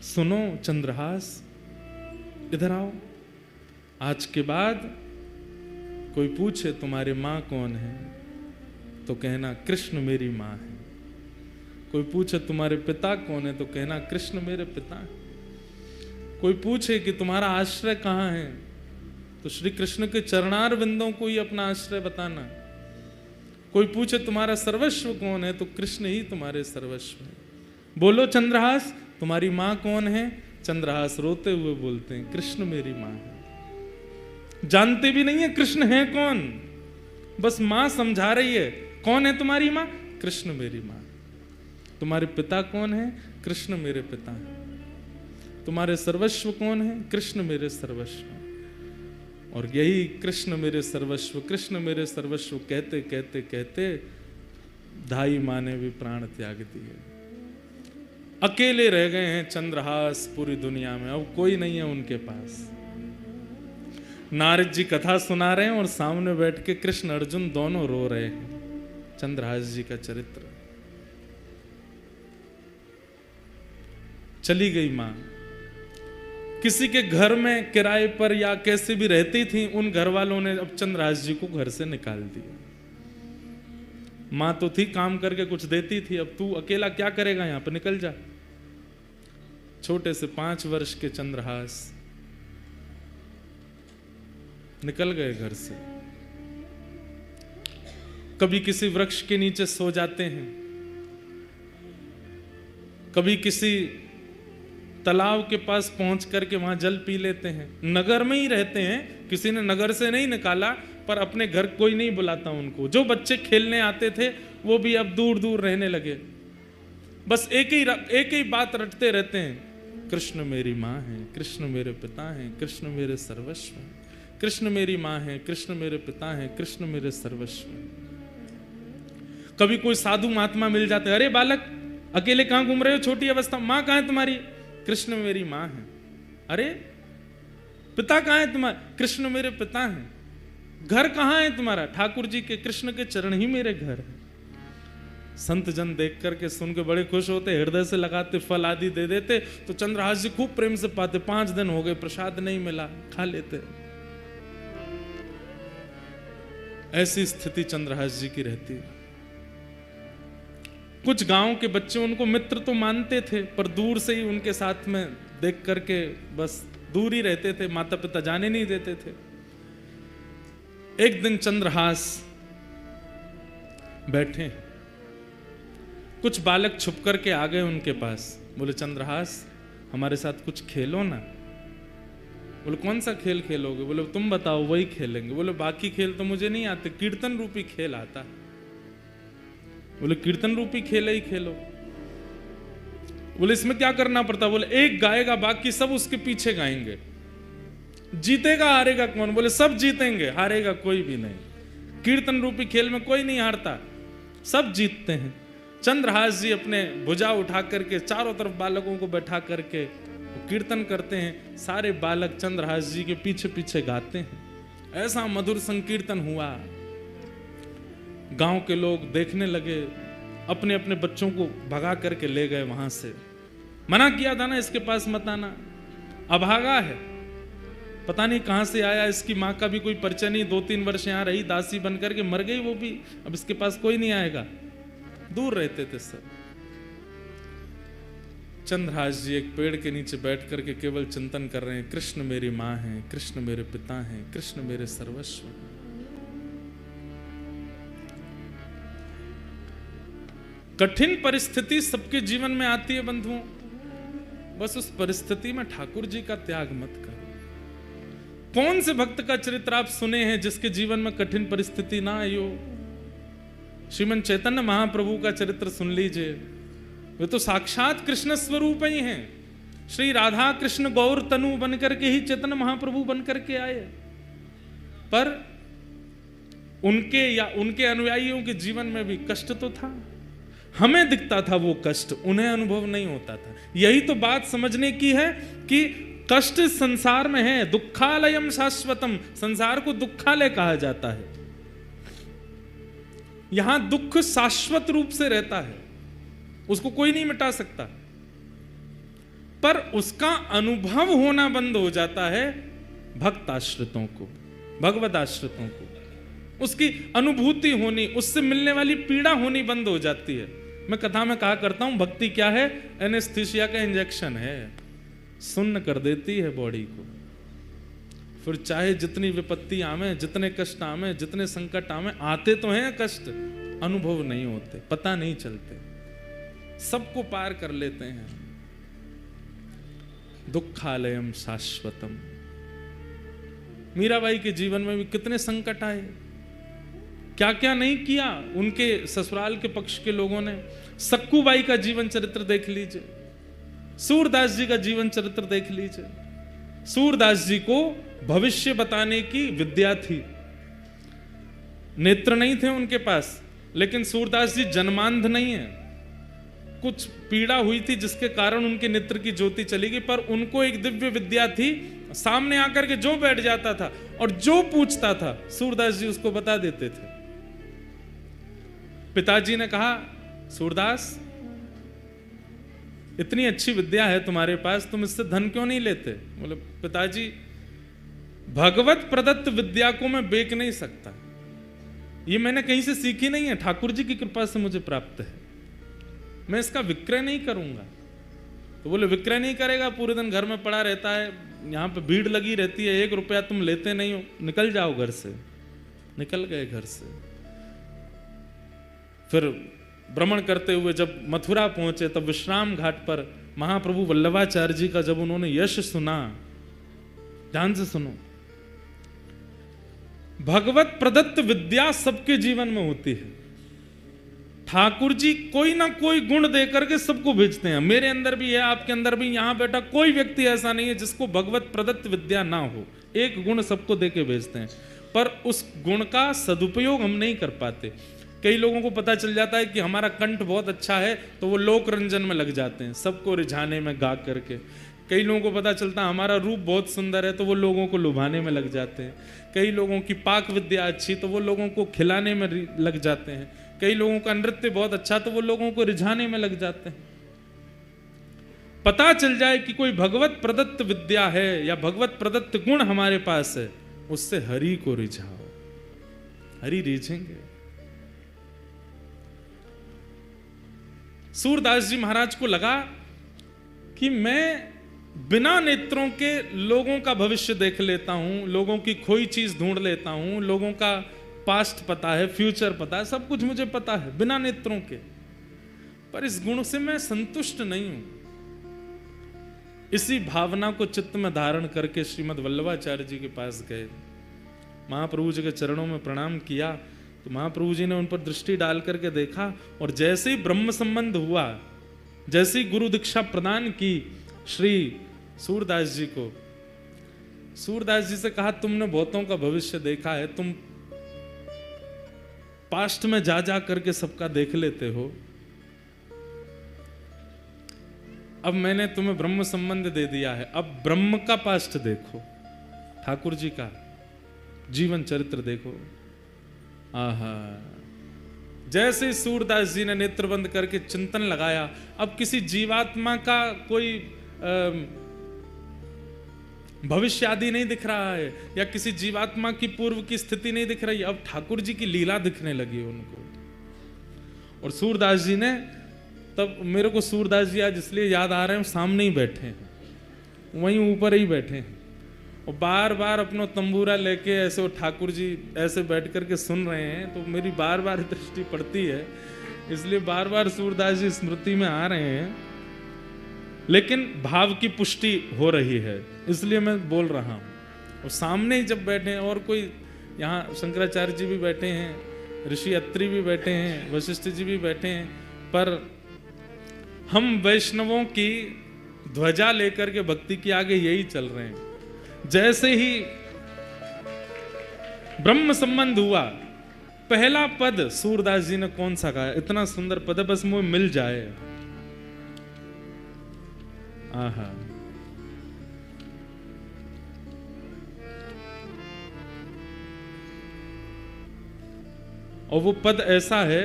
Speaker 1: सुनो चंद्रहास, इधर आओ। आज के बाद कोई पूछे तुम्हारी माँ कौन है तो कहना कृष्ण मेरी माँ है। कोई पूछे तुम्हारे पिता कौन है तो कहना कृष्ण मेरे पिता है। कोई पूछे कि तुम्हारा आश्रय कहाँ है तो श्री कृष्ण के चरणार बिंदों को ही अपना आश्रय बताना। कोई पूछे तुम्हारा सर्वस्व कौन है तो कृष्ण ही तुम्हारे सर्वस्व है। बोलो चंद्रहास, तुम्हारी माँ कौन है? चंद्रहास रोते हुए बोलते हैं कृष्ण मेरी माँ है। जानते भी नहीं है कृष्ण है कौन, बस मां समझा रही है, कौन है तुम्हारी मां? कृष्ण मेरी मां। तुम्हारे पिता कौन है? कृष्ण मेरे पिता हैं। तुम्हारे सर्वस्व कौन है? कृष्ण मेरे सर्वस्व। और यही कृष्ण मेरे सर्वस्व, कृष्ण मेरे सर्वस्व कहते कहते कहते दाई मां ने भी प्राण त्याग दिए। अकेले रह गए हैं चंद्रहास पूरी दुनिया में, अब कोई नहीं है उनके पास। नारद जी कथा सुना रहे हैं और सामने बैठ के कृष्ण अर्जुन दोनों रो रहे हैं। चंद्रहास जी का चरित्र। चली गई मां, किसी के घर में किराए पर या कैसे भी रहती थी, उन घर वालों ने अब चंद्रहास जी को घर से निकाल दिया। मां तो थी, काम करके कुछ देती थी, अब तू अकेला क्या करेगा यहां पर, निकल जा। छोटे से 5 वर्ष के चंद्रहास निकल गए घर से। कभी किसी वृक्ष के नीचे सो जाते हैं, कभी किसी तालाब के पास पहुंच करके वहां जल पी लेते हैं। नगर में ही रहते हैं, किसी ने नगर से नहीं निकाला, पर अपने घर कोई नहीं बुलाता उनको। जो बच्चे खेलने आते थे वो भी अब दूर दूर रहने लगे। बस एक ही बात रटते रहते हैं, कृष्ण मेरी माँ है, कृष्ण मेरे पिता हैं, कृष्ण मेरे सर्वस्व हैं। कृष्ण मेरी माँ है, कृष्ण मेरे पिता हैं, कृष्ण मेरे सर्वस्व हैं। कभी कोई साधु महात्मा मिल जाते, अरे बालक अकेले कहां घूम रहे हो, छोटी अवस्था, माँ कहां है तुम्हारी? कृष्ण मेरी माँ है। अरे पिता कहां है तुम्हारा? कृष्ण मेरे पिता हैं। घर कहां है तुम्हारा? ठाकुर जी के, कृष्ण के चरण ही मेरे घर है। संत जन देख करके सुन के बड़े खुश होते, हृदय से लगाते, फल आदि दे देते। तो चंद्रहास जी खूब प्रेम से पाते। 5 दिन हो गए, प्रसाद नहीं मिला, खा लेते। ऐसी स्थिति चंद्रहास जी की रहती है। कुछ गांव के बच्चे उनको मित्र तो मानते थे, पर दूर से ही उनके साथ में देख करके बस दूर ही रहते थे, माता पिता जाने नहीं देते थे। एक दिन चंद्रहास बैठे, कुछ बालक छुप करके आ गए उनके पास। बोले चंद्रहास हमारे साथ कुछ खेलो ना। बोले कौन सा खेल खेलोगे? बोले तुम बताओ, वही खेलेंगे। बोले बाकी खेल तो मुझे नहीं आते, कीर्तन रूपी खेल आता है। बोले कीर्तन रूपी खेल ही खेलो। बोले इसमें क्या करना पड़ता? बोले एक गाएगा, बाकी सब उसके पीछे गाएंगे। जीतेगा हारेगा कौन? बोले सब जीतेंगे, हारेगा कोई भी नहीं। कीर्तन रूपी खेल में कोई नहीं हारता, सब जीतते हैं। चंद्रहास जी अपने भुजा उठा करके चारों तरफ बालकों को बैठा करके कीर्तन करते हैं। सारे बालक चंद्रहास जी के पीछे पीछे गाते हैं। ऐसा मधुर संकीर्तन हुआ, गांव के लोग देखने लगे, अपने अपने बच्चों को भगा करके ले गए वहां से। मना किया था ना इसके पास मत आना, अभागा है, पता नहीं कहां से आया, इसकी माँ का भी कोई परिचय नहीं, 2-3 वर्ष यहां रही, दासी बन करके मर गई वो भी, अब इसके पास कोई नहीं आएगा। दूर रहते थे सब। चंद्रहास जी एक पेड़ के नीचे बैठ करके केवल चिंतन कर रहे हैं, कृष्ण मेरी माँ है, कृष्ण मेरे पिता हैं, कृष्ण मेरे सर्वस्व हैं। कठिन परिस्थिति सबके जीवन में आती है बंधुओं, बस उस परिस्थिति में ठाकुर जी का त्याग मत करो। कौन से भक्त का चरित्र आप सुने हैं जिसके जीवन में कठिन परिस्थिति ना आई हो? श्रीमन चैतन्य महाप्रभु का चरित्र सुन लीजिए, वे तो साक्षात कृष्ण स्वरूप ही हैं। श्री राधा कृष्ण गौर तनु बनकर के ही चैतन्य महाप्रभु बनकर के आए, पर उनके या उनके अनुयायियों के जीवन में भी कष्ट तो था। हमें दिखता था वो कष्ट, उन्हें अनुभव नहीं होता था। यही तो बात समझने की है कि कष्ट संसार में है, दुखालयम शाश्वतम, संसार को दुखालय कहा जाता है। यहां दुख शाश्वत रूप से रहता है, उसको कोई नहीं मिटा सकता, पर उसका अनुभव होना बंद हो जाता है भक्त आश्रितों को, भगवत आश्रितों को। उसकी अनुभूति होनी, उससे मिलने वाली पीड़ा होनी बंद हो जाती है। मैं कथा में कहा करता हूं, भक्ति क्या है? एनेस्थीसिया का इंजेक्शन है, सुन्न कर देती है बॉडी को। फिर चाहे जितनी विपत्ति आवे, जितने कष्ट आवे, जितने संकट आवे, आते तो हैं कष्ट, अनुभव नहीं होते, पता नहीं चलते, सबको पार कर लेते हैं। दुखालयम शाश्वतम। मीराबाई के जीवन में भी कितने संकट आए, क्या क्या नहीं किया उनके ससुराल के पक्ष के लोगों ने। सक्कूबाई का जीवन चरित्र देख लीजिए, सूरदास जी का जीवन चरित्र देख लीजिए। सूरदास जी को भविष्य बताने की विद्या थी, नेत्र नहीं थे उनके पास, लेकिन सूरदास जी जन्मांध नहीं है। कुछ पीड़ा हुई थी जिसके कारण उनके नेत्र की ज्योति चली गई, पर उनको एक दिव्य विद्या थी, सामने आकर के जो बैठ जाता था और जो पूछता था सूरदास जी उसको बता देते थे। पिताजी ने कहा, सूरदास इतनी अच्छी विद्या है तुम्हारे पास, तुम इससे धन क्यों नहीं लेते? बोले, पिताजी भगवत प्रदत्त विद्या को मैं बेच नहीं सकता, ये मैंने कहीं से सीखी नहीं है, ठाकुर जी की कृपा से मुझे प्राप्त है, मैं इसका विक्रय नहीं करूंगा। तो बोले, विक्रय नहीं करेगा? पूरे दिन घर में पड़ा रहता है, यहाँ पे भीड़ लगी रहती है, 1 रुपया तुम लेते नहीं हो, निकल जाओ घर से। निकल गए घर से। फिर भ्रमण करते हुए जब मथुरा पहुंचे, तब विश्राम घाट पर महाप्रभु वल्लभाचार्य जी का जब उन्होंने यश सुना, ध्यान से सुनो, भगवत प्रदत्त विद्या सबके जीवन में होती है। ठाकुर जी कोई ना कोई गुण देकर के सबको भेजते हैं। मेरे अंदर भी है, आपके अंदर भी, यहां बैठा कोई व्यक्ति ऐसा नहीं है जिसको भगवत प्रदत्त विद्या ना हो। एक गुण सबको देके भेजते हैं, पर उस गुण का सदुपयोग हम नहीं कर पाते। कई लोगों को पता चल जाता है कि हमारा कंठ बहुत अच्छा है, तो वो लोक रंजन में लग जाते हैं, सबको रिझाने में गा करके। कई लोगों को पता चलता है हमारा रूप बहुत सुंदर है, तो वो लोगों को लुभाने में लग जाते हैं। कई लोगों की पाक विद्या अच्छी, तो वो लोगों को खिलाने में लग जाते हैं। कई लोगों का नृत्य बहुत अच्छा, तो वो लोगों को रिझाने में लग जाते हैं। पता चल जाए कि कोई भगवत प्रदत्त विद्या है या भगवत प्रदत्त गुण हमारे पास है, उससे हरि को रिझाओ, हरि रिझेंगे। सूरदास जी महाराज को लगा कि मैं बिना नेत्रों के लोगों का भविष्य देख लेता हूं, लोगों की खोई चीज ढूंढ लेता हूं, लोगों का पास्ट पता है, फ्यूचर पता है, सब कुछ मुझे पता है बिना नेत्रों के, पर इस गुण से मैं संतुष्ट नहीं हूं। इसी भावना को चित्त में धारण करके श्रीमद् वल्लभाचार्य जी के पास गए, महाप्रभु जी के चरणों में प्रणाम किया, तो महाप्रभु जी ने उन पर दृष्टि डाल करके देखा, और जैसे ही ब्रह्म संबंध हुआ, जैसे ही गुरु दीक्षा प्रदान की श्री सूरदास जी को, सूरदास जी से कहा, तुमने बहुतों का भविष्य देखा है, तुम पास्ट में जा जा करके सबका देख लेते हो, अब मैंने तुम्हें ब्रह्म संबंध दे दिया है, अब ब्रह्म का पास्ट देखो, ठाकुर जी का जीवन चरित्र देखो। आहा, जैसे सूरदास जी ने नेत्र बंद करके चिंतन लगाया, अब किसी जीवात्मा का कोई भविष्य आदि नहीं दिख रहा है, या किसी जीवात्मा की पूर्व की स्थिति नहीं दिख रही, अब ठाकुर जी की लीला दिखने लगी उनको। और सूरदास जी ने, तब मेरे को सूरदास जी आज इसलिए याद आ रहे हैं, सामने ही बैठे हैं, वहीं ऊपर ही बैठे हैं, और बार बार अपना तंबूरा लेके ऐसे वो ठाकुर जी ऐसे बैठ करके सुन रहे हैं, तो मेरी बार बार दृष्टि पड़ती है, इसलिए बार बार सूरदास जी स्मृति में आ रहे हैं, लेकिन भाव की पुष्टि हो रही है, इसलिए मैं बोल रहा हूँ। और सामने ही जब बैठे हैं, और कोई यहाँ शंकराचार्य जी भी बैठे हैं, ऋषि अत्रि भी बैठे हैं, वशिष्ठ जी भी बैठे हैं, पर हम वैष्णवों की ध्वजा लेकर के भक्ति के आगे यही चल रहे हैं। जैसे ही ब्रह्म संबंध हुआ, पहला पद सूरदास जी ने कौन सा कहा? इतना सुंदर पद है, बस मुझे मिल जाए। आहा, और वो पद ऐसा है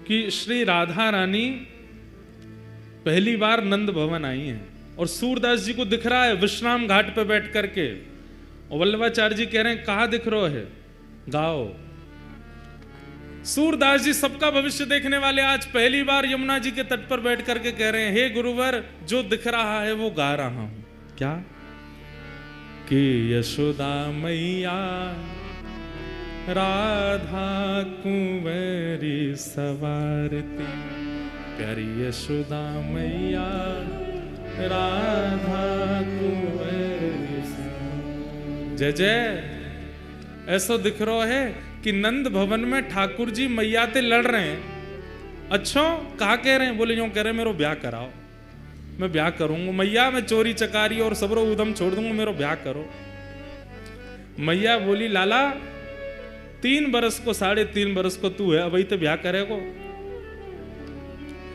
Speaker 1: कि श्री राधा रानी पहली बार नंद भवन आई हैं, और सूरदास जी को दिख रहा है विश्राम घाट पे बैठ करके, और वल्लभाचार्य जी कह रहे हैं, कहां दिख रहा है, गाओ। सूरदास जी सबका भविष्य देखने वाले आज पहली बार यमुना जी के तट पर बैठ करके कह रहे हैं, हे गुरुवर, जो दिख रहा है वो गा रहा हूं। क्या? कि यशोदा मैया राधा कुंवरी सवारती, प्यारी यशोदा मैया राधा कुंवरी। जय जय। ऐसा दिख रहा है कि नंद भवन में ठाकुर जी मैया ते लड़ रहे हैं। अच्छा कहा कह रहे हैं? बोले यूं कह रहे मेरो ब्याह कराओ, मैं ब्याह करूंगा मैया, मैं चोरी चकारी और सबरो उदम छोड़ दूंगा, मेरो ब्याह करो। मैया बोली लाला 3 बरस को 3.5 बरस को तू है, अभी तो ब्याह करेगो।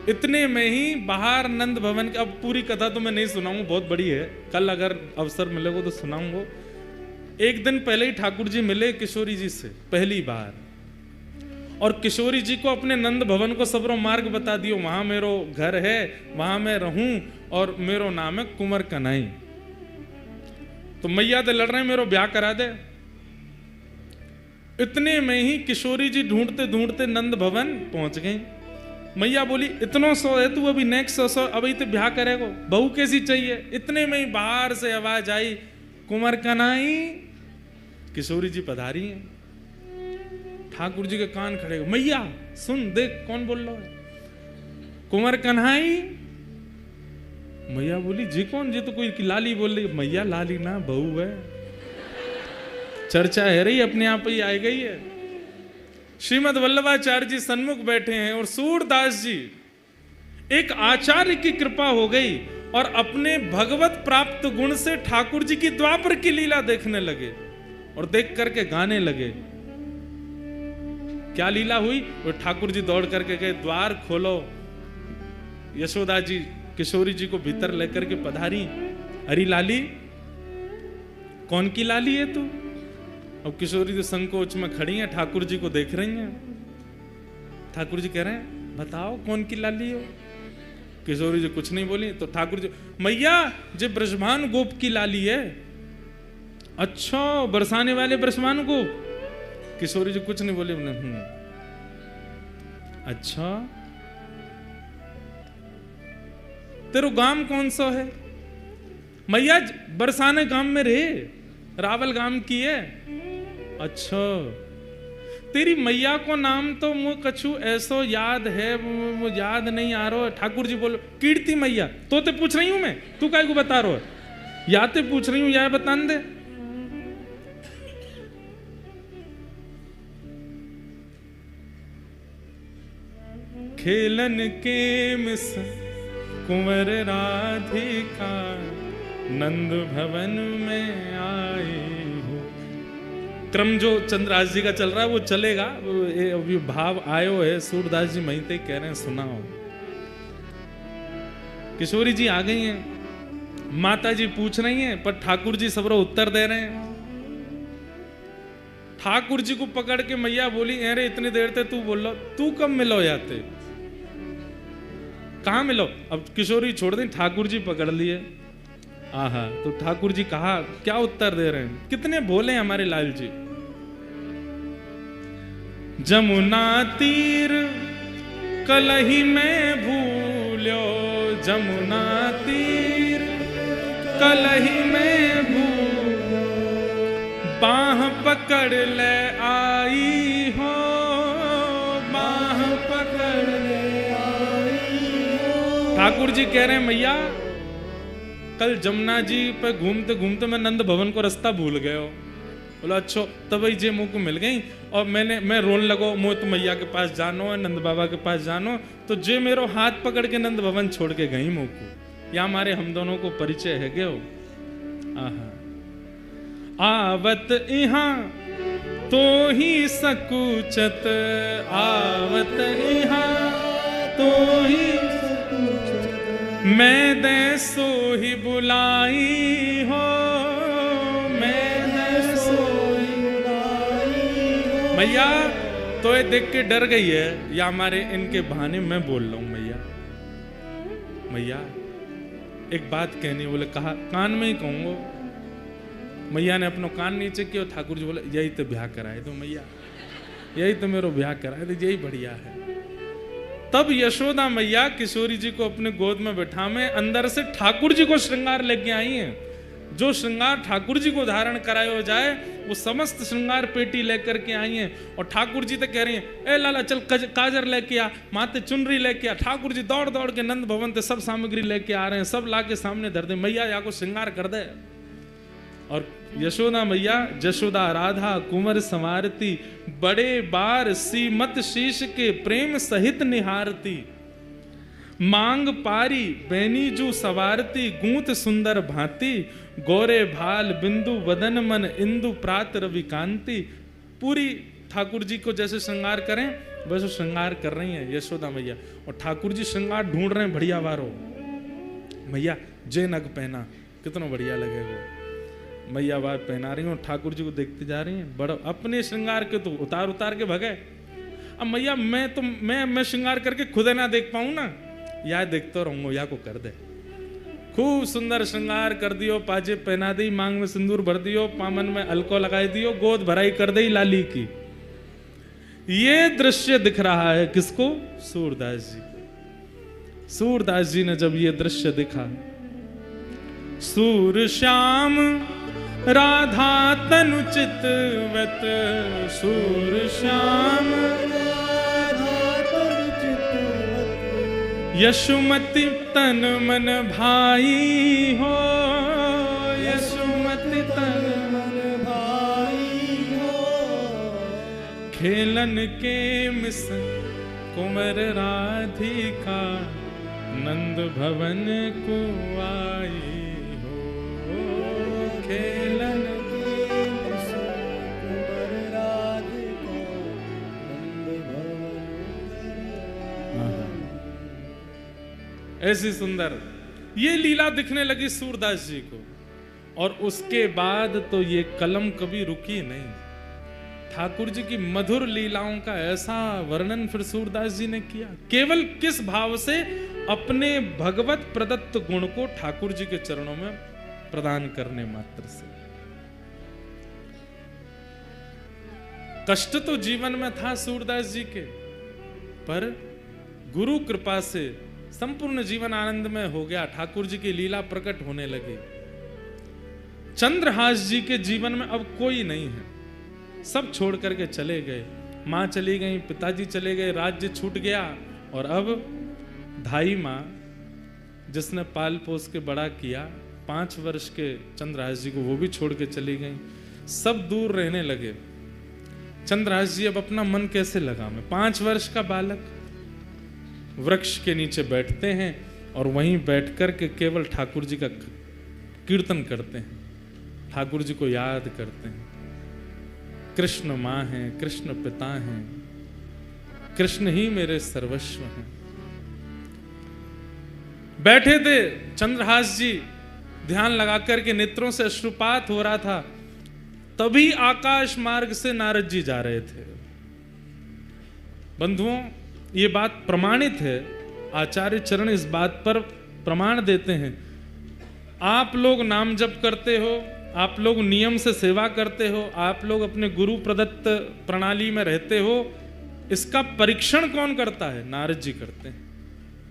Speaker 1: इतने में ही बाहर नंद भवन की, अब पूरी कथा तो मैं नहीं सुनाऊंगा, बहुत बड़ी है, कल अगर अवसर मिलेगा तो सुनाऊंगा। एक दिन पहले ही ठाकुर जी मिले किशोरी जी से पहली बार, और किशोरी जी को अपने नंद भवन को सबरो मार्ग बता दियो, वहां मेरो घर है, वहां मैं रहूं और मेरो नाम है कुंवर कन्हई। तो मैया तो लड़ रहे हैं मेरो ब्याह करा दे। इतने में ही किशोरी जी ढूंढते ढूंढते नंद भवन पहुंच गई। मैया बोली इतनो सो है तू, अभी नेक्स्ट सो अभी तो ब्याह करेगो, बहू कैसी चाहिए? इतने में ही बाहर से आवाज आई कुंवर कन्हई। किशोरी जी पधारी हैं, ठाकुर जी के कान खड़े, मैया सुन देख कौन बोल रहा है? कुंवर कन्हई। मैया बोली जी कौन? जी तो कोई लाली बोल रही। मैया लाली ना, बहू है, चर्चा है रही, अपने आप ही आ गई है। श्रीमद वल्लभाचार्य जी सन्मुख बैठे हैं और सूरदास जी, एक आचार्य की कृपा हो गई और अपने भगवत प्राप्त गुण से ठाकुर जी की द्वापर की लीला देखने लगे और देख करके गाने लगे। क्या लीला हुई? वो ठाकुर जी दौड़ करके गए, द्वार खोलो। यशोदा जी किशोरी जी को भीतर लेकर के पधारी। अरे लाली, कौन की लाली है तू? अब किशोरी जी संकोच में खड़ी हैं, ठाकुर जी को देख रही हैं। ठाकुर जी कह रहे हैं बताओ कौन की लाली हो? किशोरी जी कुछ नहीं बोली। तो ठाकुर जी, मैया जे ब्रजभान गोप की लाली है। अच्छा, बरसाने वाले ब्रजभान गोप? किशोरी जी कुछ नहीं बोले। अच्छा, तेरो गांव कौन सा है? मैया बरसाने गांव में रहे, रावल गांव की है। अच्छा, तेरी मैया को नाम तो मुझे कछु ऐसो याद है, मुझे याद नहीं आ रहा। ठाकुर जी बोलो कीर्ति मैया। तो ते पूछ रही हूं मैं, तू काय को बता रहा है? या ते पूछ रही हूं या बता दे। खेलन के मिस कुंवर राधिका, नंद भवन में आई हो। क्रम जो चंद्रदास जी का चल रहा है वो चलेगा, अभी भाव आयो है। सूरदास जी वहीं तक कह रहे हैं सुनाओ। किशोरी जी आ गई हैं, माता जी पूछ रही हैं, पर ठाकुर जी सबरो उत्तर दे रहे हैं। ठाकुर जी को पकड़ के मैया बोली अरे इतनी देर से तू बोल लो, तू कब मिलो जाते? कहाँ मिलो? अब किशोरी छोड़ दी, ठाकुर जी पकड़ लिए। आहा, तो ठाकुर जी कहा क्या उत्तर दे रहे हैं? कितने भोले हैं हमारे लाल जी। जमुना तीर कलही में भूलो, जमुना तीर कलही में भूलो, बाह पकड़ ले आई हो, बाह पकड़ ले आई हो। ठाकुर जी कह रहे हैं मैया कल जमुना जी पे घूमते घूमते मैं नंद भवन को रास्ता भूल गए हो। बोला अच्छा, तब जे मुँह को मिल गई और मैं रोन लगो, मुँह तो मैया के पास जानो है, नंद बाबा के पास जानो। तो जे मेरो हाथ पकड़ के नंद भवन छोड़ के गई मुँह को। या हमारे हम दोनों को परिचय है गयो। आहा, आवत इहाँ तो ही सकुचत, आवत इहाँ तो ही मैं दे सो ही बुलाई हो, मैं दे सो ही बुलाई हो। मैया तो ये देख के डर गई है या हमारे इनके बहाने मैं बोल रहा हूं। मैया मैया एक बात कहनी। बोले कहा कान में ही कहूंगा। मैया ने अपना कान नीचे किया। ठाकुर जी बोले यही तो ब्याह कराए दो मैया, यही तो मेरो ब्याह कराए दो, यही बढ़िया है। तब यशोदा मैया किशोरी जी को अपने गोद में बैठा में अंदर से ठाकुर जी को श्रृंगार लेके आई हैं। जो श्रृंगार ठाकुर जी को धारण कराया जाए वो समस्त श्रृंगार पेटी लेकर के आई हैं। और ठाकुर जी तो कह रही हैं ए लाला चल काजर लेके आ, माथे चुनरी लेके आ। ठाकुर जी दौड़ दौड़ के नंद भवन से सब सामग्री लेके आ रहे हैं, सब ला के सामने धर दे। मैया या को श्रृंगार कर दे। और यशोदा मैया जशोदा राधा कुंवर संवारती, बड़े बार सीमत शीश के प्रेम सहित निहारती। मांग पारी बैनीजू सवारती, गूंत सुंदर भांति, गोरे भाल बिंदु वदन मन इंदु प्रात रवि कांति। पूरी ठाकुर जी को जैसे श्रृंगार करें वैसे श्रृंगार कर रही हैं यशोदा मैया, और ठाकुर जी श्रृंगार ढूंढ रहे हैं बढ़िया वारो। मैया जे नग पहना कितना बढ़िया लगे वो, मैया बार पहना रही हूँ, ठाकुर जी को देखते जा रही हैं। बड़ा अपने श्रृंगार के तो उतार उतार के भगे। अब मैया मैं श्रृंगार करके खुद ना देख पाऊं ना, या देखते रहूंगा, या को कर दे। खूब सुंदर श्रृंगार कर दियो, पाजे पहना दी, मांग में सिंदूर भर दियो, पामन में अलको लगाई दियो, गोद भराई कर दी लाली की। ये दृश्य दिख रहा है किसको? सूरदास जी को। सूरदास जी ने जब ये दृश्य दिखा, सूर श्याम राधा तनु चितवत, सूर श्याम यशुमति तन मन भाई हो, यशुमति तन मन भाई हो। खेलन के मिस कुंवर राधिका, नंद भवन को आई हो। खेलन के मिस कुंवर राधिका, नंद भवन। ऐसी सुंदर ये लीला दिखने लगी सूरदास जी को, और उसके बाद तो ये कलम कभी रुकी नहीं। ठाकुर जी की मधुर लीलाओं का ऐसा वर्णन फिर सूरदास जी ने किया, केवल किस भाव से? अपने भगवत प्रदत्त गुण को ठाकुर जी के चरणों में प्रदान करने मात्र से। कष्ट तो जीवन में था सूरदास जी के, पर गुरु कृपा से संपूर्ण जीवन आनंदमय हो गया। ठाकुर जी की लीला प्रकट होने लगी। चंद्रहास जी के जीवन में अब कोई नहीं है, सब छोड़ करके चले गए। मां चली गई, पिताजी चले गए, राज्य छूट गया, और अब धाई मां जिसने पाल पोस के बड़ा किया, 5 वर्ष के चंद्रहास जी को, वो भी छोड़ के चली गई। सब दूर रहने लगे। चंद्रहास जी अब अपना मन कैसे लगावे? 5 वर्ष का बालक वृक्ष के नीचे बैठते हैं और वहीं बैठकर के केवल ठाकुर जी का कीर्तन करते हैं, ठाकुर जी को याद करते हैं। कृष्ण माँ हैं, कृष्ण पिता हैं, कृष्ण ही मेरे सर्वस्व हैं। बैठे थे चंद्रहास जी, ध्यान लगाकर के नेत्रों से अश्रुपात हो रहा था। तभी आकाश मार्ग से नारद जी जा रहे थे। बंधुओं, ये बात प्रमाणित है, आचार्य चरण इस बात पर प्रमाण देते हैं। आप लोग नाम जप करते हो, आप लोग नियम से सेवा करते हो, आप लोग अपने गुरु प्रदत्त प्रणाली में रहते हो, इसका परीक्षण कौन करता है? नारद जी करते हैं।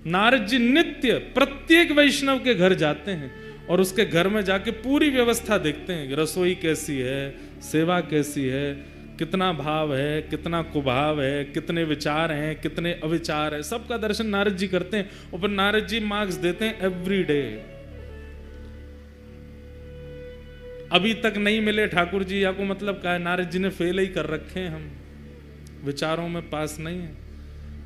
Speaker 1: नारद जी नित्य प्रत्येक वैष्णव के घर जाते हैं और उसके घर में जाके पूरी व्यवस्था देखते हैं, रसोई कैसी है, सेवा कैसी है, कितना भाव है, कितना कुभाव है, कितने विचार हैं, कितने अविचार है, सबका दर्शन नारद जी करते हैं। और फिर नारद जी मार्क्स देते हैं एवरी डे। अभी तक नहीं मिले ठाकुर जी, या को मतलब क्या है? नारद जी ने फेल ही कर रखे हैं, हम विचारों में पास नहीं है।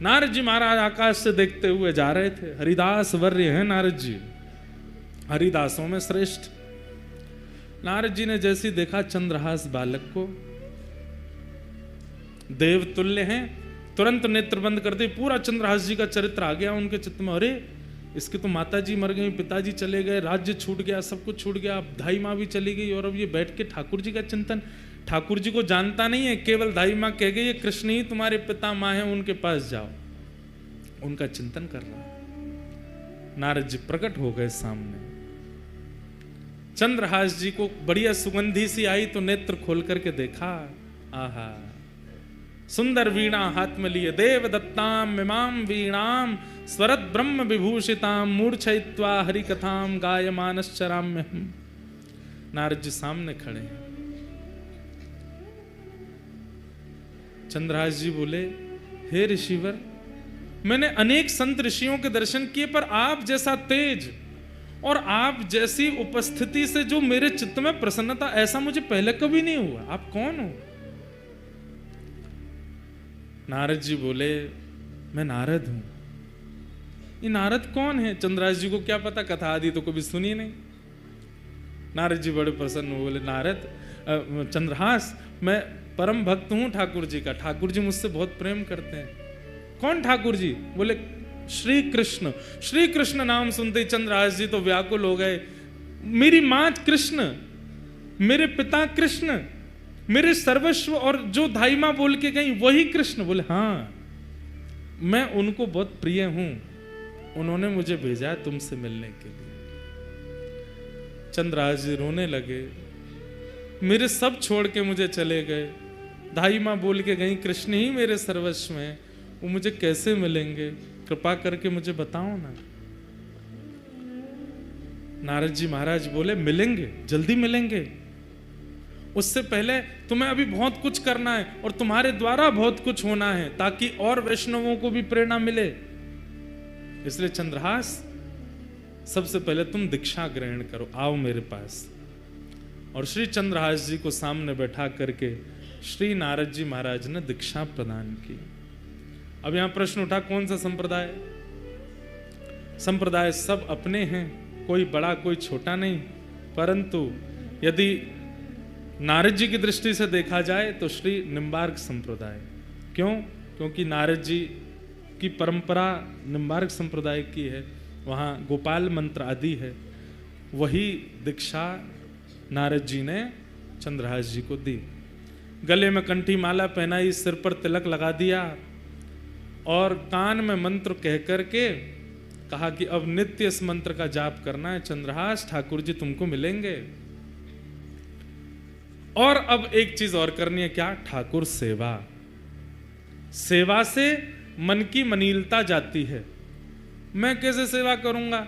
Speaker 1: नारद जी महाराज आकाश से देखते हुए जा रहे थे। हरिदास वर्य हैं नारद जी, हरिदासों में श्रेष्ठ। नारद जी ने जैसे देखा चंद्रहास बालक को, देव तुल्य हैं, तुरंत नेत्र बंद कर दे। पूरा चंद्रहास जी का चरित्र आ गया उनके चित्त में। अरे इसके तो माताजी मर गई, पिताजी चले गए, राज्य छूट गया, सब कुछ छूट गया, अब धाई माँ भी चली गई, और अब ये बैठ के ठाकुर जी का चिंतन। ठाकुर जी को जानता नहीं है, केवल धाई माँ कह गई कृष्ण ही तुम्हारे पिता माँ हैं, उनके पास जाओ। उनका चिंतन कर रहा है। नारद जी प्रकट हो गए सामने। चंद्रहास जी को बढ़िया सुगंधी सी आई तो नेत्र खोल करके देखा, आहा, सुंदर वीणा हाथ में लिए, देव दत्ताम मिमाम वीणाम स्वरत ब्रह्म विभूषिताम मूर्छयित्वा हरि कथाम गायमानश्चराम्यहम्। नारद जी सामने खड़े हैं। चंद्रहास जी बोले, हे ऋषिवर, मैंने अनेक संत ऋषियों के दर्शन किए, पर आप जैसा तेज और आप जैसी उपस्थिति से जो मेरे चित्त में प्रसन्नता, ऐसा मुझे पहले कभी नहीं हुआ। आप कौन हो? नारद जी बोले, मैं नारद हूं। ये नारद कौन है? चंद्रहास जी को क्या पता, कथा आदि तो कभी सुनी नहीं। नारद जी बड़े प्रसन्न हुए, बोले नारद चंद्रहास, मैं परम भक्त हूं ठाकुर जी का। ठाकुर जी मुझसे बहुत प्रेम करते हैं। कौन ठाकुर जी? बोले श्री कृष्ण। श्री कृष्ण नाम सुनते ही चंद्रहास जी तो व्याकुल हो गए। मेरी मां कृष्ण, मेरे पिता कृष्ण, मेरे सर्वस्व, और जो धाई मां बोल के गई वही कृष्ण। बोले हाँ, मैं उनको बहुत प्रिय हूं, उन्होंने मुझे भेजा है तुमसे मिलने के लिए। चंद्रहास जी रोने लगे, मेरे सब छोड़ के मुझे चले गए, धाई मां बोल के गई कृष्ण ही मेरे सर्वस्व में, वो मुझे कैसे मिलेंगे? कृपा करके मुझे बताओ ना। नारद जी महाराज बोले मिलेंगे, जल्दी मिलेंगे। उससे पहले तुम्हें अभी बहुत कुछ करना है और तुम्हारे द्वारा बहुत कुछ होना है, ताकि और वैष्णवों को भी प्रेरणा मिले। इसलिए चंद्रहास, सबसे पहले तुम दीक्षा ग्रहण करो, आओ मेरे पास। और श्री चंद्रहास जी को सामने बैठा करके श्री नारद जी महाराज ने दीक्षा प्रदान की। अब यहां प्रश्न उठा, कौन सा संप्रदाय? संप्रदाय सब अपने हैं, कोई बड़ा कोई छोटा नहीं। परंतु यदि नारद जी की दृष्टि से देखा जाए तो श्री निम्बार्क संप्रदाय। क्यों? क्योंकि नारद जी की परंपरा निम्बार्क संप्रदाय की है, वहाँ गोपाल मंत्र आदि है। वही दीक्षा नारद जी ने चंद्रहास जी को दी। गले में कंठी माला पहनाई, सिर पर तिलक लगा दिया और कान में मंत्र कह करके कहा कि अब नित्य इस मंत्र का जाप करना है। चंद्रहास, ठाकुर जी तुमको मिलेंगे। और अब एक चीज और करनी है, क्या? ठाकुर सेवा। सेवा से मन की मनीलता जाती है। मैं कैसे सेवा करूंगा?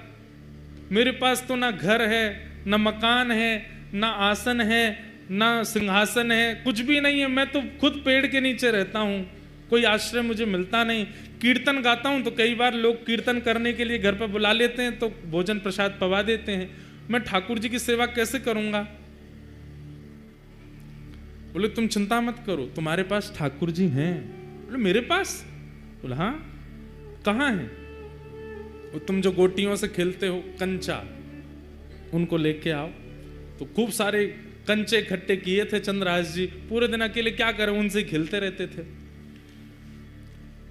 Speaker 1: मेरे पास तो ना घर है, ना मकान है, ना आसन है, ना सिंहासन है, कुछ भी नहीं है। मैं तो खुद पेड़ के नीचे रहता हूं, कोई आश्रय मुझे मिलता नहीं। कीर्तन गाता हूं तो कई बार लोग कीर्तन करने के लिए घर पर बुला लेते हैं तो भोजन प्रसाद पवा देते हैं। मैं ठाकुर जी की सेवा कैसे करूंगा? बोले तुम चिंता मत करो, तुम्हारे पास ठाकुर जी हैं। बोले मेरे पास? बोले हाँ। कहाँ हैं? वो तुम जो गोटियों से खेलते हो कंचा, उनको लेके आओ। तो खूब सारे कंचे इकट्ठे किए थे चंद्रहास जी। पूरे दिन अकेले क्या करें, उनसे खेलते रहते थे।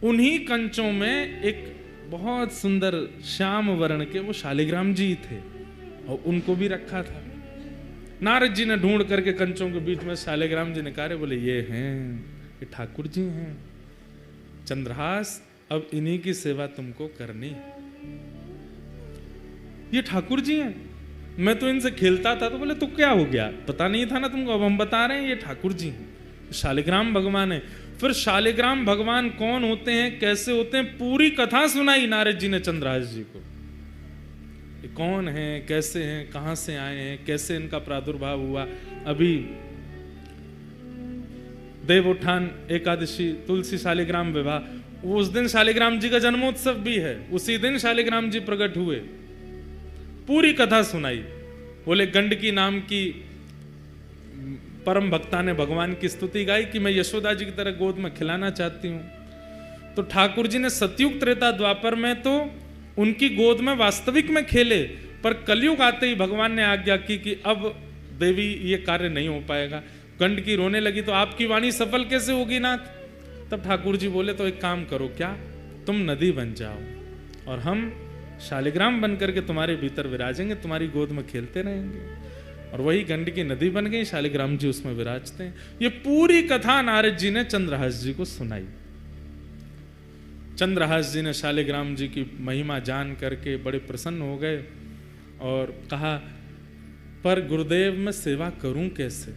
Speaker 1: उन्हीं कंचों में एक बहुत सुंदर श्याम वर्ण के वो शालिग्राम जी थे और उनको भी रखा था। नारद जी ने ढूंढ करके कंचों के बीच में शालिग्राम जी निकाले, बोले ये हैं, ये ठाकुर जी हैं। चंद्रहास, अब इन्हीं की सेवा तुमको करनी है। ये ठाकुर जी हैं, मैं तो इनसे खेलता था। तो बोले तो क्या हो गया, पता नहीं था ना तुमको? अब हम बता रहे हैं, ये ठाकुर जी हैं, शालिग्राम भगवान है। फिर शालिग्राम भगवान कौन होते हैं, कैसे होते हैं, पूरी कथा सुनाई नारद जी ने चंद्रहास जी को। ये कौन है, कैसे हैं, कहां से आए हैं, कैसे इनका प्रादुर्भाव हुआ। अभी देवोत्थान एकादशी, तुलसी शालिग्राम विवाह, उस दिन शालिग्राम जी का जन्मोत्सव भी है। उसी दिन शालिग्राम जी प्रकट हुए। पूरी कथा सुनाई। बोले गंडकी नाम की परम भक्ता ने भगवान की स्तुति गाई कि मैं यशोदा जी की तरह गोद में खिलाना चाहती हूं। तो ठाकुर जी ने सतयुग त्रेता द्वापर में तो उनकी गोद में वास्तविक में खेले, पर कलयुग आते ही भगवान ने आज्ञा की कि अब देवी ये कार्य नहीं हो पाएगा। गंडकी रोने लगी तो आपकी वाणी सफल कैसे होगी नाथ? तब ठाकुर जी बोले तो एक काम करो, क्या तुम नदी बन जाओ और हम शालिग्राम बन करके तुम्हारे भीतर विराजेंगे, तुम्हारी गोद में खेलते रहेंगे। और वही गंडकी नदी बन गई, शालिग्राम जी उसमें विराजते हैं। ये पूरी कथा नारद जी ने चंद्रहास जी को सुनाई। चंद्रहास जी ने शालिग्राम जी की महिमा जान करके बड़े प्रसन्न हो गए और कहा, पर गुरुदेव मैं सेवा करूं कैसे?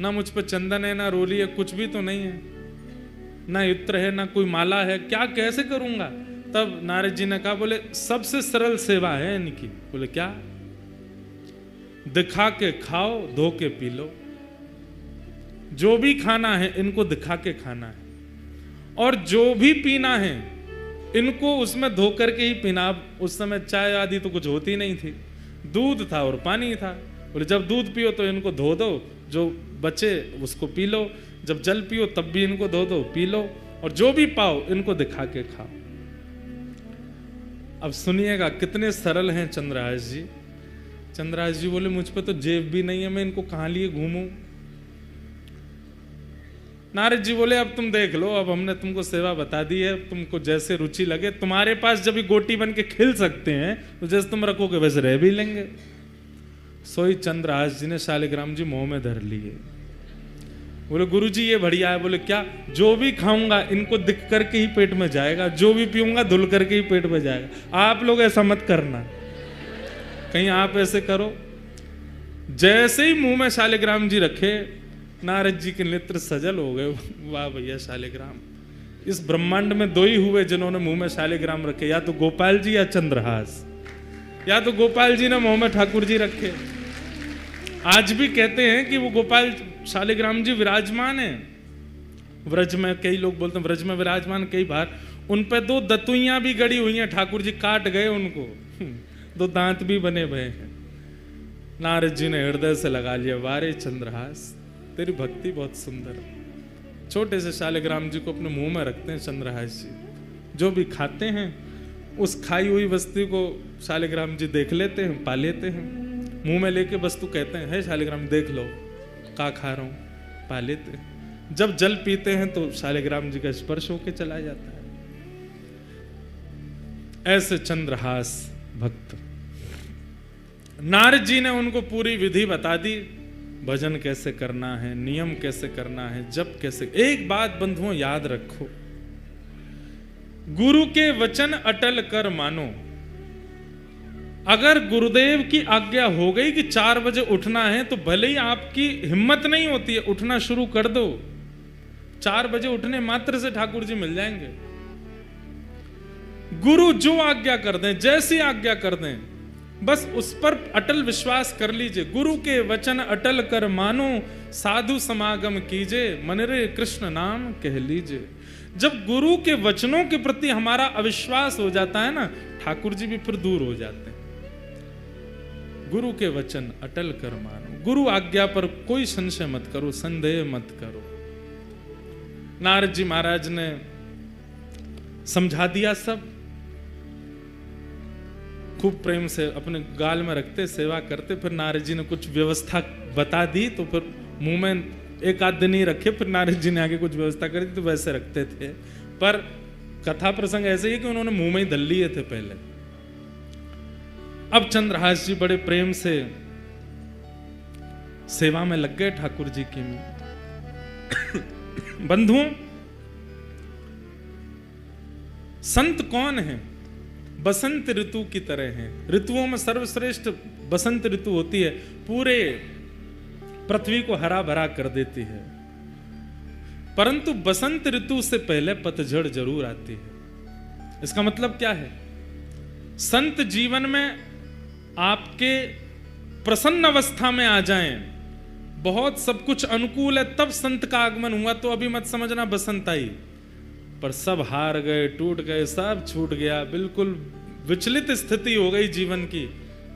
Speaker 1: ना मुझ पर चंदन है, ना रोली है, कुछ भी तो नहीं है, ना इत्र है, ना कोई माला है, क्या कैसे करूंगा? तब नारद जी ने कहा, बोले सबसे सरल सेवा है इनकी। बोले क्या? दिखा के खाओ, धो के पी लो। जो भी खाना है इनको दिखा के खाना है, और जो भी पीना है इनको उसमें धो करके ही पीना। उस समय चाय आदि तो कुछ होती नहीं थी, दूध था और पानी था। बोले जब दूध पियो तो इनको धो दो, जो बचे उसको पी लो, जब जल पियो तब भी इनको धो दो पी लो, और जो भी पाओ इनको दिखा के खाओ। अब सुनिएगा कितने सरल हैं चंद्रहास जी। चंद्रहास जी बोले मुझ पे तो जेब भी नहीं है, मैं इनको कहां लिए घूमूं। नारद जी बोले अब तुम देख लो, अब हमने तुमको सेवा बता दी है, तुमको जैसे रुचि लगे। तुम्हारे पास जब ये गोटी बन के खिल सकते हैं तो जैसे तुम रखोगे वैसे रह भी लेंगे। सोई चंद्रहास जी ने शालिग्राम जी मुंह में धर लिए। बोले गुरु जी ये बढ़िया है। बोले क्या? जो भी खाऊंगा इनको दिख करके ही पेट में जाएगा, जो भी पीऊंगा धुल करके ही पेट में जाएगा। आप लोग ऐसा मत करना, कहीं आप ऐसे करो। जैसे ही मुंह में शालिग्राम जी रखे, नारद जी के नेत्र सजल हो गए। वाह भैया शालिग्राम, इस ब्रह्मांड में दो ही हुए जिन्होंने मुंह में शालिग्राम रखे, या तो गोपाल जी या चंद्रहास। या तो गोपाल जी ने मुंह में ठाकुर जी रखे। आज भी कहते हैं कि वो गोपाल शालिग्राम जी विराजमान है व्रज में। कई लोग बोलते हैं व्रज में विराजमान, कई बार उन पे दो दतुइयां भी गड़ी हुई हैं, ठाकुर जी काट गए उनको, दो दांत भी बने हुए हैं। नारद जी ने हृदय से लगा लिया, वारे चंद्रहास तेरी भक्ति बहुत सुंदर। छोटे से शालिग्राम जी को अपने मुंह में रखते हैं चंद्रहास जी। जो भी खाते हैं उस खाई हुई वस्तु को शालिग्राम जी देख लेते हैं, पा लेते हैं। मुंह में लेके वस्तु कहते हैं, हे शालिग्राम देख लो का खा रहा हूं, पा लेते हैं। जब जल पीते हैं तो शालिग्राम जी का स्पर्श होके चला जाता है। ऐसे चंद्रहास भक्त। नारद जी ने उनको पूरी विधि बता दी, भजन कैसे करना है, नियम कैसे करना है, जब कैसे। एक बात बंधुओं याद रखो, गुरु के वचन अटल कर मानो। अगर गुरुदेव की आज्ञा हो गई कि 4 बजे उठना है, तो भले ही आपकी हिम्मत नहीं होती है, उठना शुरू कर दो। 4 बजे उठने मात्र से ठाकुर जी मिल जाएंगे। गुरु जो आज्ञा कर दें, जैसी आज्ञा कर दें, बस उस पर अटल विश्वास कर लीजिए। गुरु के वचन अटल कर मानो, साधु समागम कीजिए, मन रे कृष्ण नाम कह लीजिए। जब गुरु के वचनों के प्रति हमारा अविश्वास हो जाता है ना, ठाकुर जी भी फिर दूर हो जाते हैं। गुरु के वचन अटल कर मानो, गुरु आज्ञा पर कोई संशय मत करो, संदेह मत करो। नारद जी महाराज ने समझा दिया सब, खूब प्रेम से अपने गाल में रखते, सेवा करते। फिर नारद जी ने कुछ व्यवस्था बता दी, तो फिर मुंह में एक आध दिन ही रखे, फिर नारद जी ने आगे कुछ व्यवस्था कर दी तो वैसे रखते थे। पर कथा प्रसंग ऐसे ही कि उन्होंने मुंह में ही धल लिए थे पहले। अब चंद्रहास जी बड़े प्रेम से सेवा में लग गए ठाकुर जी की। बंधुओं, संत कौन है? बसंत ऋतु की तरह हैं। ऋतुओं में सर्वश्रेष्ठ बसंत ऋतु होती है, पूरे पृथ्वी को हरा भरा कर देती है। परंतु बसंत ऋतु से पहले पतझड़ जरूर आती है। इसका मतलब क्या है? संत जीवन में आपके प्रसन्न अवस्था में आ जाएं, बहुत सब कुछ अनुकूल है, तब संत का आगमन हुआ, तो अभी मत समझना बसंत आई। पर सब हार गए, टूट गए, सब छूट गया, बिल्कुल विचलित स्थिति हो गई जीवन की,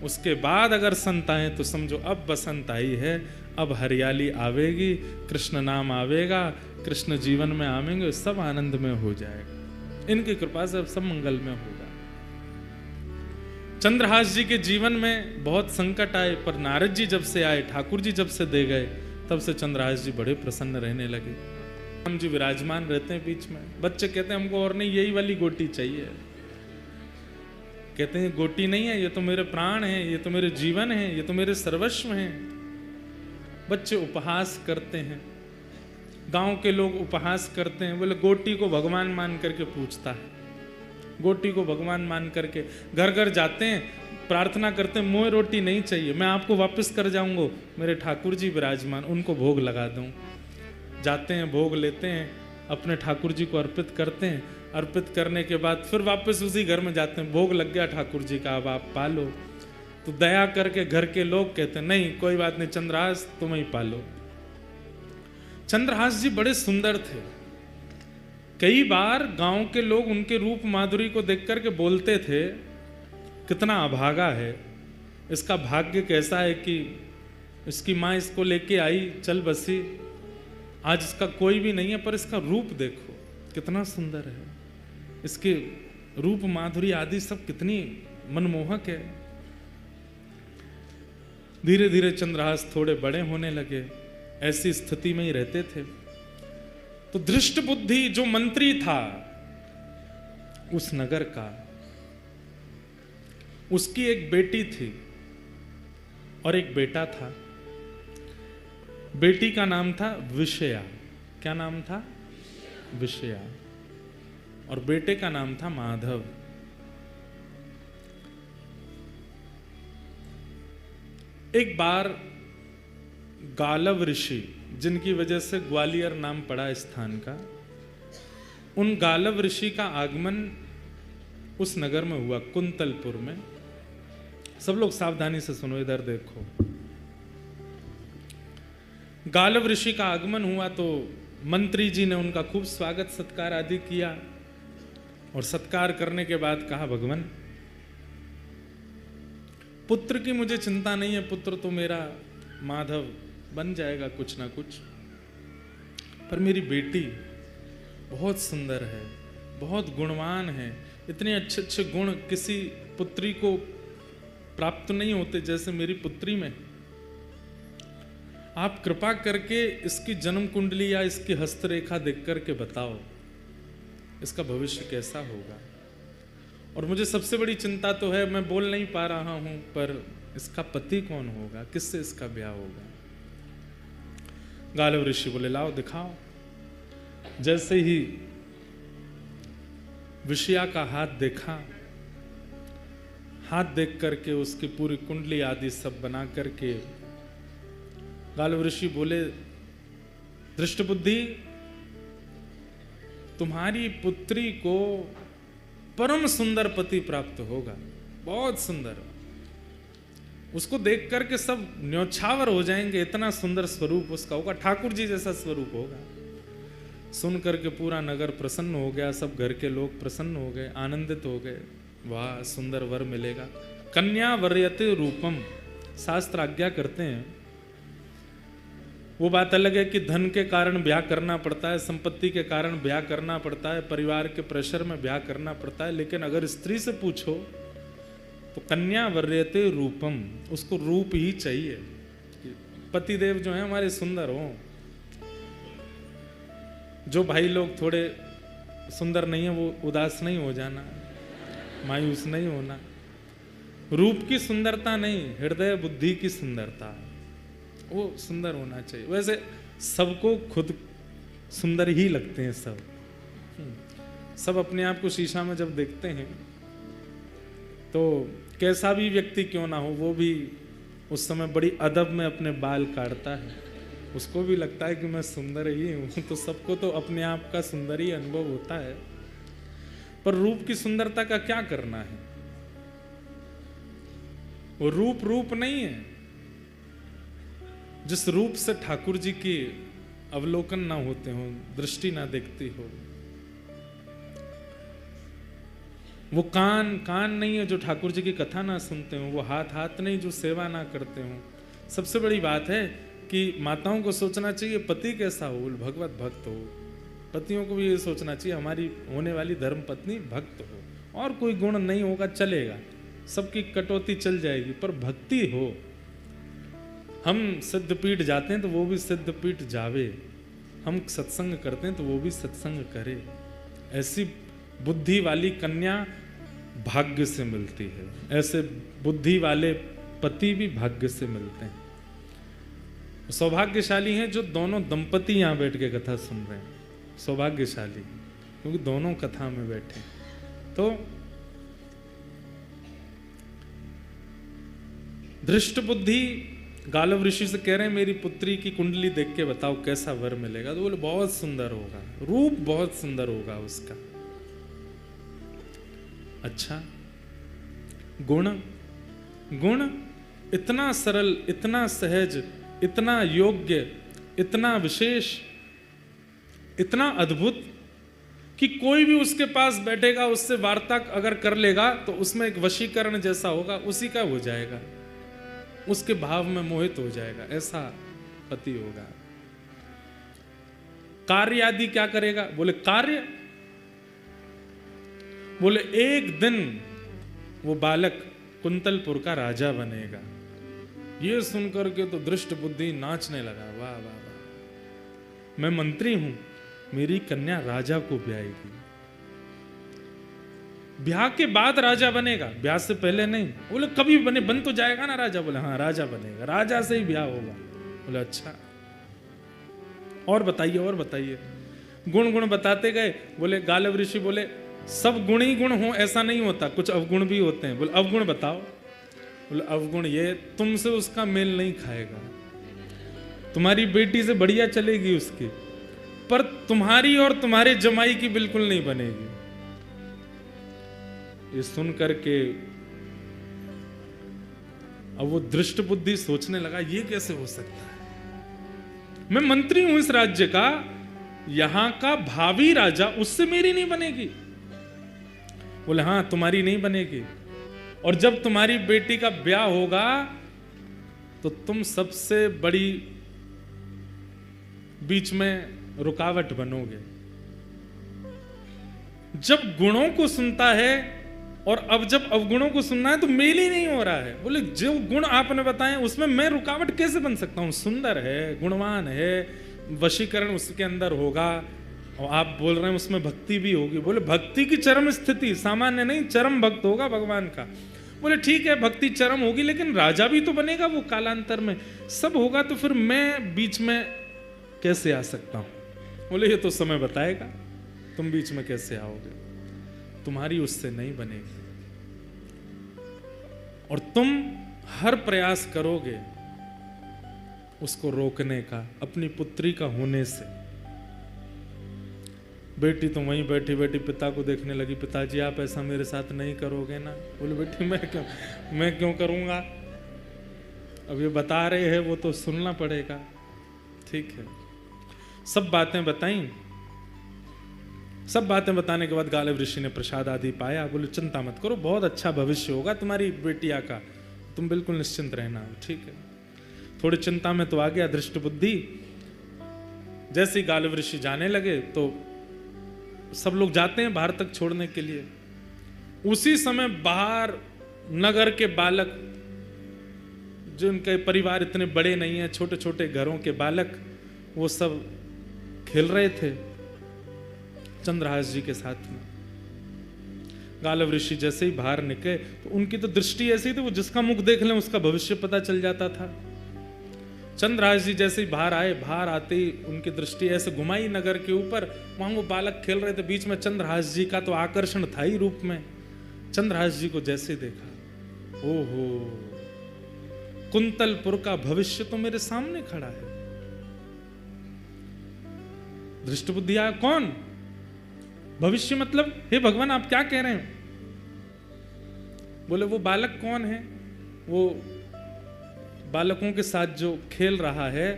Speaker 1: उसके बाद अगर संत आए तो समझो अब बसंत आई है, अब हरियाली आवेगी, कृष्ण नाम आवेगा, कृष्ण जीवन में आवेंगे, सब आनंद में हो जाएगा। इनकी कृपा से अब सब मंगल में होगा। चंद्रहास जी के जीवन में बहुत संकट आए, पर नारद जी जब से आए, ठाकुर जी जब से दे गए, तब से चंद्रहास जी बड़े प्रसन्न रहने लगे। हम जी विराजमान रहते हैं बीच में। बच्चे कहते हैं हमको और नहीं, यही वाली गोटी चाहिए। कहते हैं गोटी नहीं है, ये तो मेरे प्राण हैं, ये तो मेरे जीवन है, ये तो मेरे सर्वस्व हैं। बच्चे उपहास करते हैं, गांव के लोग उपहास करते हैं। बोले गोटी को भगवान मान करके पूछता है, गोटी को भगवान मान करके घर घर जाते हैं, प्रार्थना करते हैं, मोए रोटी नहीं चाहिए, मैं आपको वापस कर जाऊंगा, मेरे ठाकुर जी विराजमान, उनको भोग लगा दूं। जाते हैं, भोग लेते हैं, अपने ठाकुर जी को अर्पित करते हैं। अर्पित करने के बाद फिर वापस उसी घर में जाते हैं, भोग लग गया ठाकुर जी का, अब आप पालो। तो दया करके घर के लोग कहते हैं नहीं कोई बात नहीं चंद्रहास तुम ही पालो। चंद्रहास जी बड़े सुंदर थे, कई बार गांव के लोग उनके रूप माधुरी को देख करके बोलते थे, कितना अभागा है, इसका भाग्य कैसा है कि इसकी माँ इसको लेके आई, चल बसी, आज इसका कोई भी नहीं है, पर इसका रूप देखो कितना सुंदर है, इसके रूप माधुरी आदि सब कितनी मनमोहक है। धीरे धीरे चंद्रहास थोड़े बड़े होने लगे, ऐसी स्थिति में ही रहते थे। तो धृष्ट बुद्धि जो मंत्री था उस नगर का, उसकी एक बेटी थी और एक बेटा था। बेटी का नाम था विषया। क्या नाम था? विषया। और बेटे का नाम था माधव। एक बार गालव ऋषि, जिनकी वजह से ग्वालियर नाम पड़ा स्थान का, उन गालव ऋषि का आगमन उस नगर में हुआ, कुंतलपुर में। सब लोग सावधानी से सुनो, इधर देखो। गालव ऋषि का आगमन हुआ तो मंत्री जी ने उनका खूब स्वागत सत्कार आदि किया, और सत्कार करने के बाद कहा, भगवान पुत्र की मुझे चिंता नहीं है, पुत्र तो मेरा माधव बन जाएगा कुछ ना कुछ, पर मेरी बेटी बहुत सुंदर है, बहुत गुणवान है, इतने अच्छे अच्छे गुण किसी पुत्री को प्राप्त नहीं होते जैसे मेरी पुत्री में। आप कृपा करके इसकी जन्म कुंडली या इसकी हस्तरेखा देख करके बताओ इसका भविष्य कैसा होगा। और मुझे सबसे बड़ी चिंता तो है, मैं बोल नहीं पा रहा हूं, पर इसका पति कौन होगा, किससे इसका ब्याह होगा। गालव ऋषि बोले, लाओ दिखाओ। जैसे ही विषया का हाथ देखा, हाथ देख करके उसकी पूरी कुंडली आदि सब बना करके गालव ऋषि बोले, धृष्ट बुद्धि, तुम्हारी पुत्री को परम सुंदर पति प्राप्त होगा, बहुत सुंदर। उसको देख करके सब न्यौछावर हो जाएंगे, इतना सुंदर स्वरूप उसका होगा, ठाकुर जी जैसा स्वरूप होगा। सुन करके पूरा नगर प्रसन्न हो गया, सब घर के लोग प्रसन्न हो गए, आनंदित हो गए, वाह सुंदर वर मिलेगा। कन्या वर्यते रूपम, शास्त्र आज्ञा करते हैं। वो बात अलग है कि धन के कारण ब्याह करना पड़ता है, संपत्ति के कारण ब्याह करना पड़ता है, परिवार के प्रेशर में ब्याह करना पड़ता है, लेकिन अगर स्त्री से पूछो तो कन्या वर्यते रूपम, उसको रूप ही चाहिए। पतिदेव जो है हमारे सुंदर हो। जो भाई लोग थोड़े सुंदर नहीं है वो उदास नहीं हो जाना, मायूस नहीं होना। रूप की सुंदरता नहीं, हृदय बुद्धि की सुंदरता, वो सुंदर होना चाहिए। वैसे सबको खुद सुंदर ही लगते हैं, सब अपने आप को शीशा में जब देखते हैं तो कैसा भी व्यक्ति क्यों ना हो, वो भी उस समय बड़ी अदब में अपने बाल काटता है, उसको भी लगता है कि मैं सुंदर ही हूं। तो सबको तो अपने आप का सुंदर ही अनुभव होता है, पर रूप की सुंदरता का क्या करना है। वो रूप रूप नहीं है। जिस रूप से ठाकुर जी की अवलोकन ना होते हो, दृष्टि ना देखती हो, वो कान कान नहीं है जो ठाकुर जी की कथा ना सुनते हो, वो हाथ हाथ नहीं जो सेवा ना करते हो। सबसे बड़ी बात है कि माताओं को सोचना चाहिए पति कैसा हो, भगवत भक्त हो। पतियों को भी ये सोचना चाहिए हमारी होने वाली धर्म पत्नी भक्त हो, और कोई गुण नहीं होगा चलेगा, सबकी कटौती चल जाएगी, पर भक्ति हो। हम सिद्धपीठ जाते हैं तो वो भी सिद्धपीठ जावे, हम सत्संग करते हैं तो वो भी सत्संग करे। ऐसी बुद्धि वाली कन्या भाग्य से मिलती है, ऐसे बुद्धि वाले पति भी भाग्य से मिलते हैं। सौभाग्यशाली हैं जो दोनों दंपति यहाँ बैठ के कथा सुन रहे हैं, सौभाग्यशाली, क्योंकि दोनों कथा में बैठे। तो धृष्ट बुद्धि गालव ऋषि से कह रहे हैं मेरी पुत्री की कुंडली देख के बताओ कैसा वर मिलेगा। तो बोले बहुत सुंदर होगा, रूप बहुत सुंदर होगा उसका। अच्छा, गुण गुण इतना सरल, इतना सहज, इतना योग्य, इतना विशेष, इतना अद्भुत कि कोई भी उसके पास बैठेगा, उससे वार्ता अगर कर लेगा तो उसमें एक वशीकरण जैसा होगा, उसी का हो जाएगा, उसके भाव में मोहित हो जाएगा, ऐसा पति होगा। कार्य आदि क्या करेगा? बोले कार्य, बोले एक दिन वो बालक कुंतलपुर का राजा बनेगा। ये सुनकर के तो दृष्ट बुद्धि नाचने लगा, वाह वाह वाह, मैं मंत्री हूं, मेरी कन्या राजा को ब्याहेगी। ब्याह के बाद राजा बनेगा, ब्याह से पहले नहीं। बोले कभी बन तो जाएगा ना राजा? बोले हाँ राजा बनेगा, राजा से ही ब्याह होगा। बोले अच्छा, और बताइए और बताइए। गुण गुण बताते गए। बोले गालव ऋषि बोले सब गुण ही गुण हो ऐसा नहीं होता, कुछ अवगुण भी होते हैं। बोले अवगुण बताओ। बोले अवगुण ये, तुमसे उसका मेल नहीं खाएगा, तुम्हारी बेटी से बढ़िया चलेगी उसकी, पर तुम्हारी और तुम्हारे जमाई की बिल्कुल नहीं बनेगी। ये सुन करके अब वो दृष्ट बुद्धि सोचने लगा, ये कैसे हो सकता है? मैं मंत्री हूं इस राज्य का, यहां का भावी राजा, उससे मेरी नहीं बनेगी। बोले हाँ तुम्हारी नहीं बनेगी, और जब तुम्हारी बेटी का ब्याह होगा तो तुम सबसे बड़ी बीच में रुकावट बनोगे। जब गुणों को सुनता है और अब जब अवगुणों को सुनना है तो मेल ही नहीं हो रहा है। बोले जो गुण आपने बताए उसमें मैं रुकावट कैसे बन सकता हूं? सुंदर है, गुणवान है, वशीकरण उसके अंदर होगा, और आप बोल रहे हैं उसमें भक्ति भी होगी। बोले भक्ति की चरम स्थिति, सामान्य नहीं, चरम भक्त होगा भगवान का। बोले ठीक है भक्ति चरम होगी, लेकिन राजा भी तो बनेगा वो कालांतर में, सब होगा, तो फिर मैं बीच में कैसे आ सकता हूं? बोले ये तो समय बताएगा, तुम बीच में कैसे आओगे, तुम्हारी उससे नहीं बनेगी, और तुम हर प्रयास करोगे उसको रोकने का, अपनी पुत्री का होने से। बेटी तो वहीं बैठी बैठी पिता को देखने लगी, पिताजी आप ऐसा मेरे साथ नहीं करोगे ना? बोले बेटी मैं क्यों करूंगा, अब ये बता रहे हैं वो तो सुनना पड़ेगा। ठीक है, सब बातें बताई। सब बातें बताने के बाद गालव ऋषि ने प्रसाद आदि पाया। बोले चिंता मत करो, बहुत अच्छा भविष्य होगा तुम्हारी बेटिया का, तुम बिल्कुल निश्चिंत रहना। ठीक है, थोड़ी चिंता में तो आ गया दृष्ट बुद्धि। जैसे ही गालव ऋषि जाने लगे तो सब लोग जाते हैं बाहर तक छोड़ने के लिए। उसी समय बाहर नगर के बालक, जिनके परिवार इतने बड़े नहीं है, छोटे छोटे घरों के बालक, वो सब खेल रहे थे चंद्रहास जी के साथ में। गालव ऋषि जैसे ही बाहर निकले तो उनकी तो दृष्टि ऐसी थी, वो जिसका मुख देख लें उसका भविष्य पता चल जाता था। चंद्रहास जी जैसे ही बाहर आए, बाहर आते ही उनकी दृष्टि ऐसे घुमाई नगर के ऊपर, वहां वो बालक खेल रहे थे, बीच में चंद्रहास जी का तो आकर्षण था ही रूप में। चंद्रहास जी को जैसे देखा, ओहो कुंतलपुर का भविष्य तो मेरे सामने खड़ा है। दृष्ट बुद्धि आया, कौन भविष्य मतलब? हे भगवान आप क्या कह रहे हैं? बोले वो बालक कौन है? वो बालकों के साथ जो खेल रहा है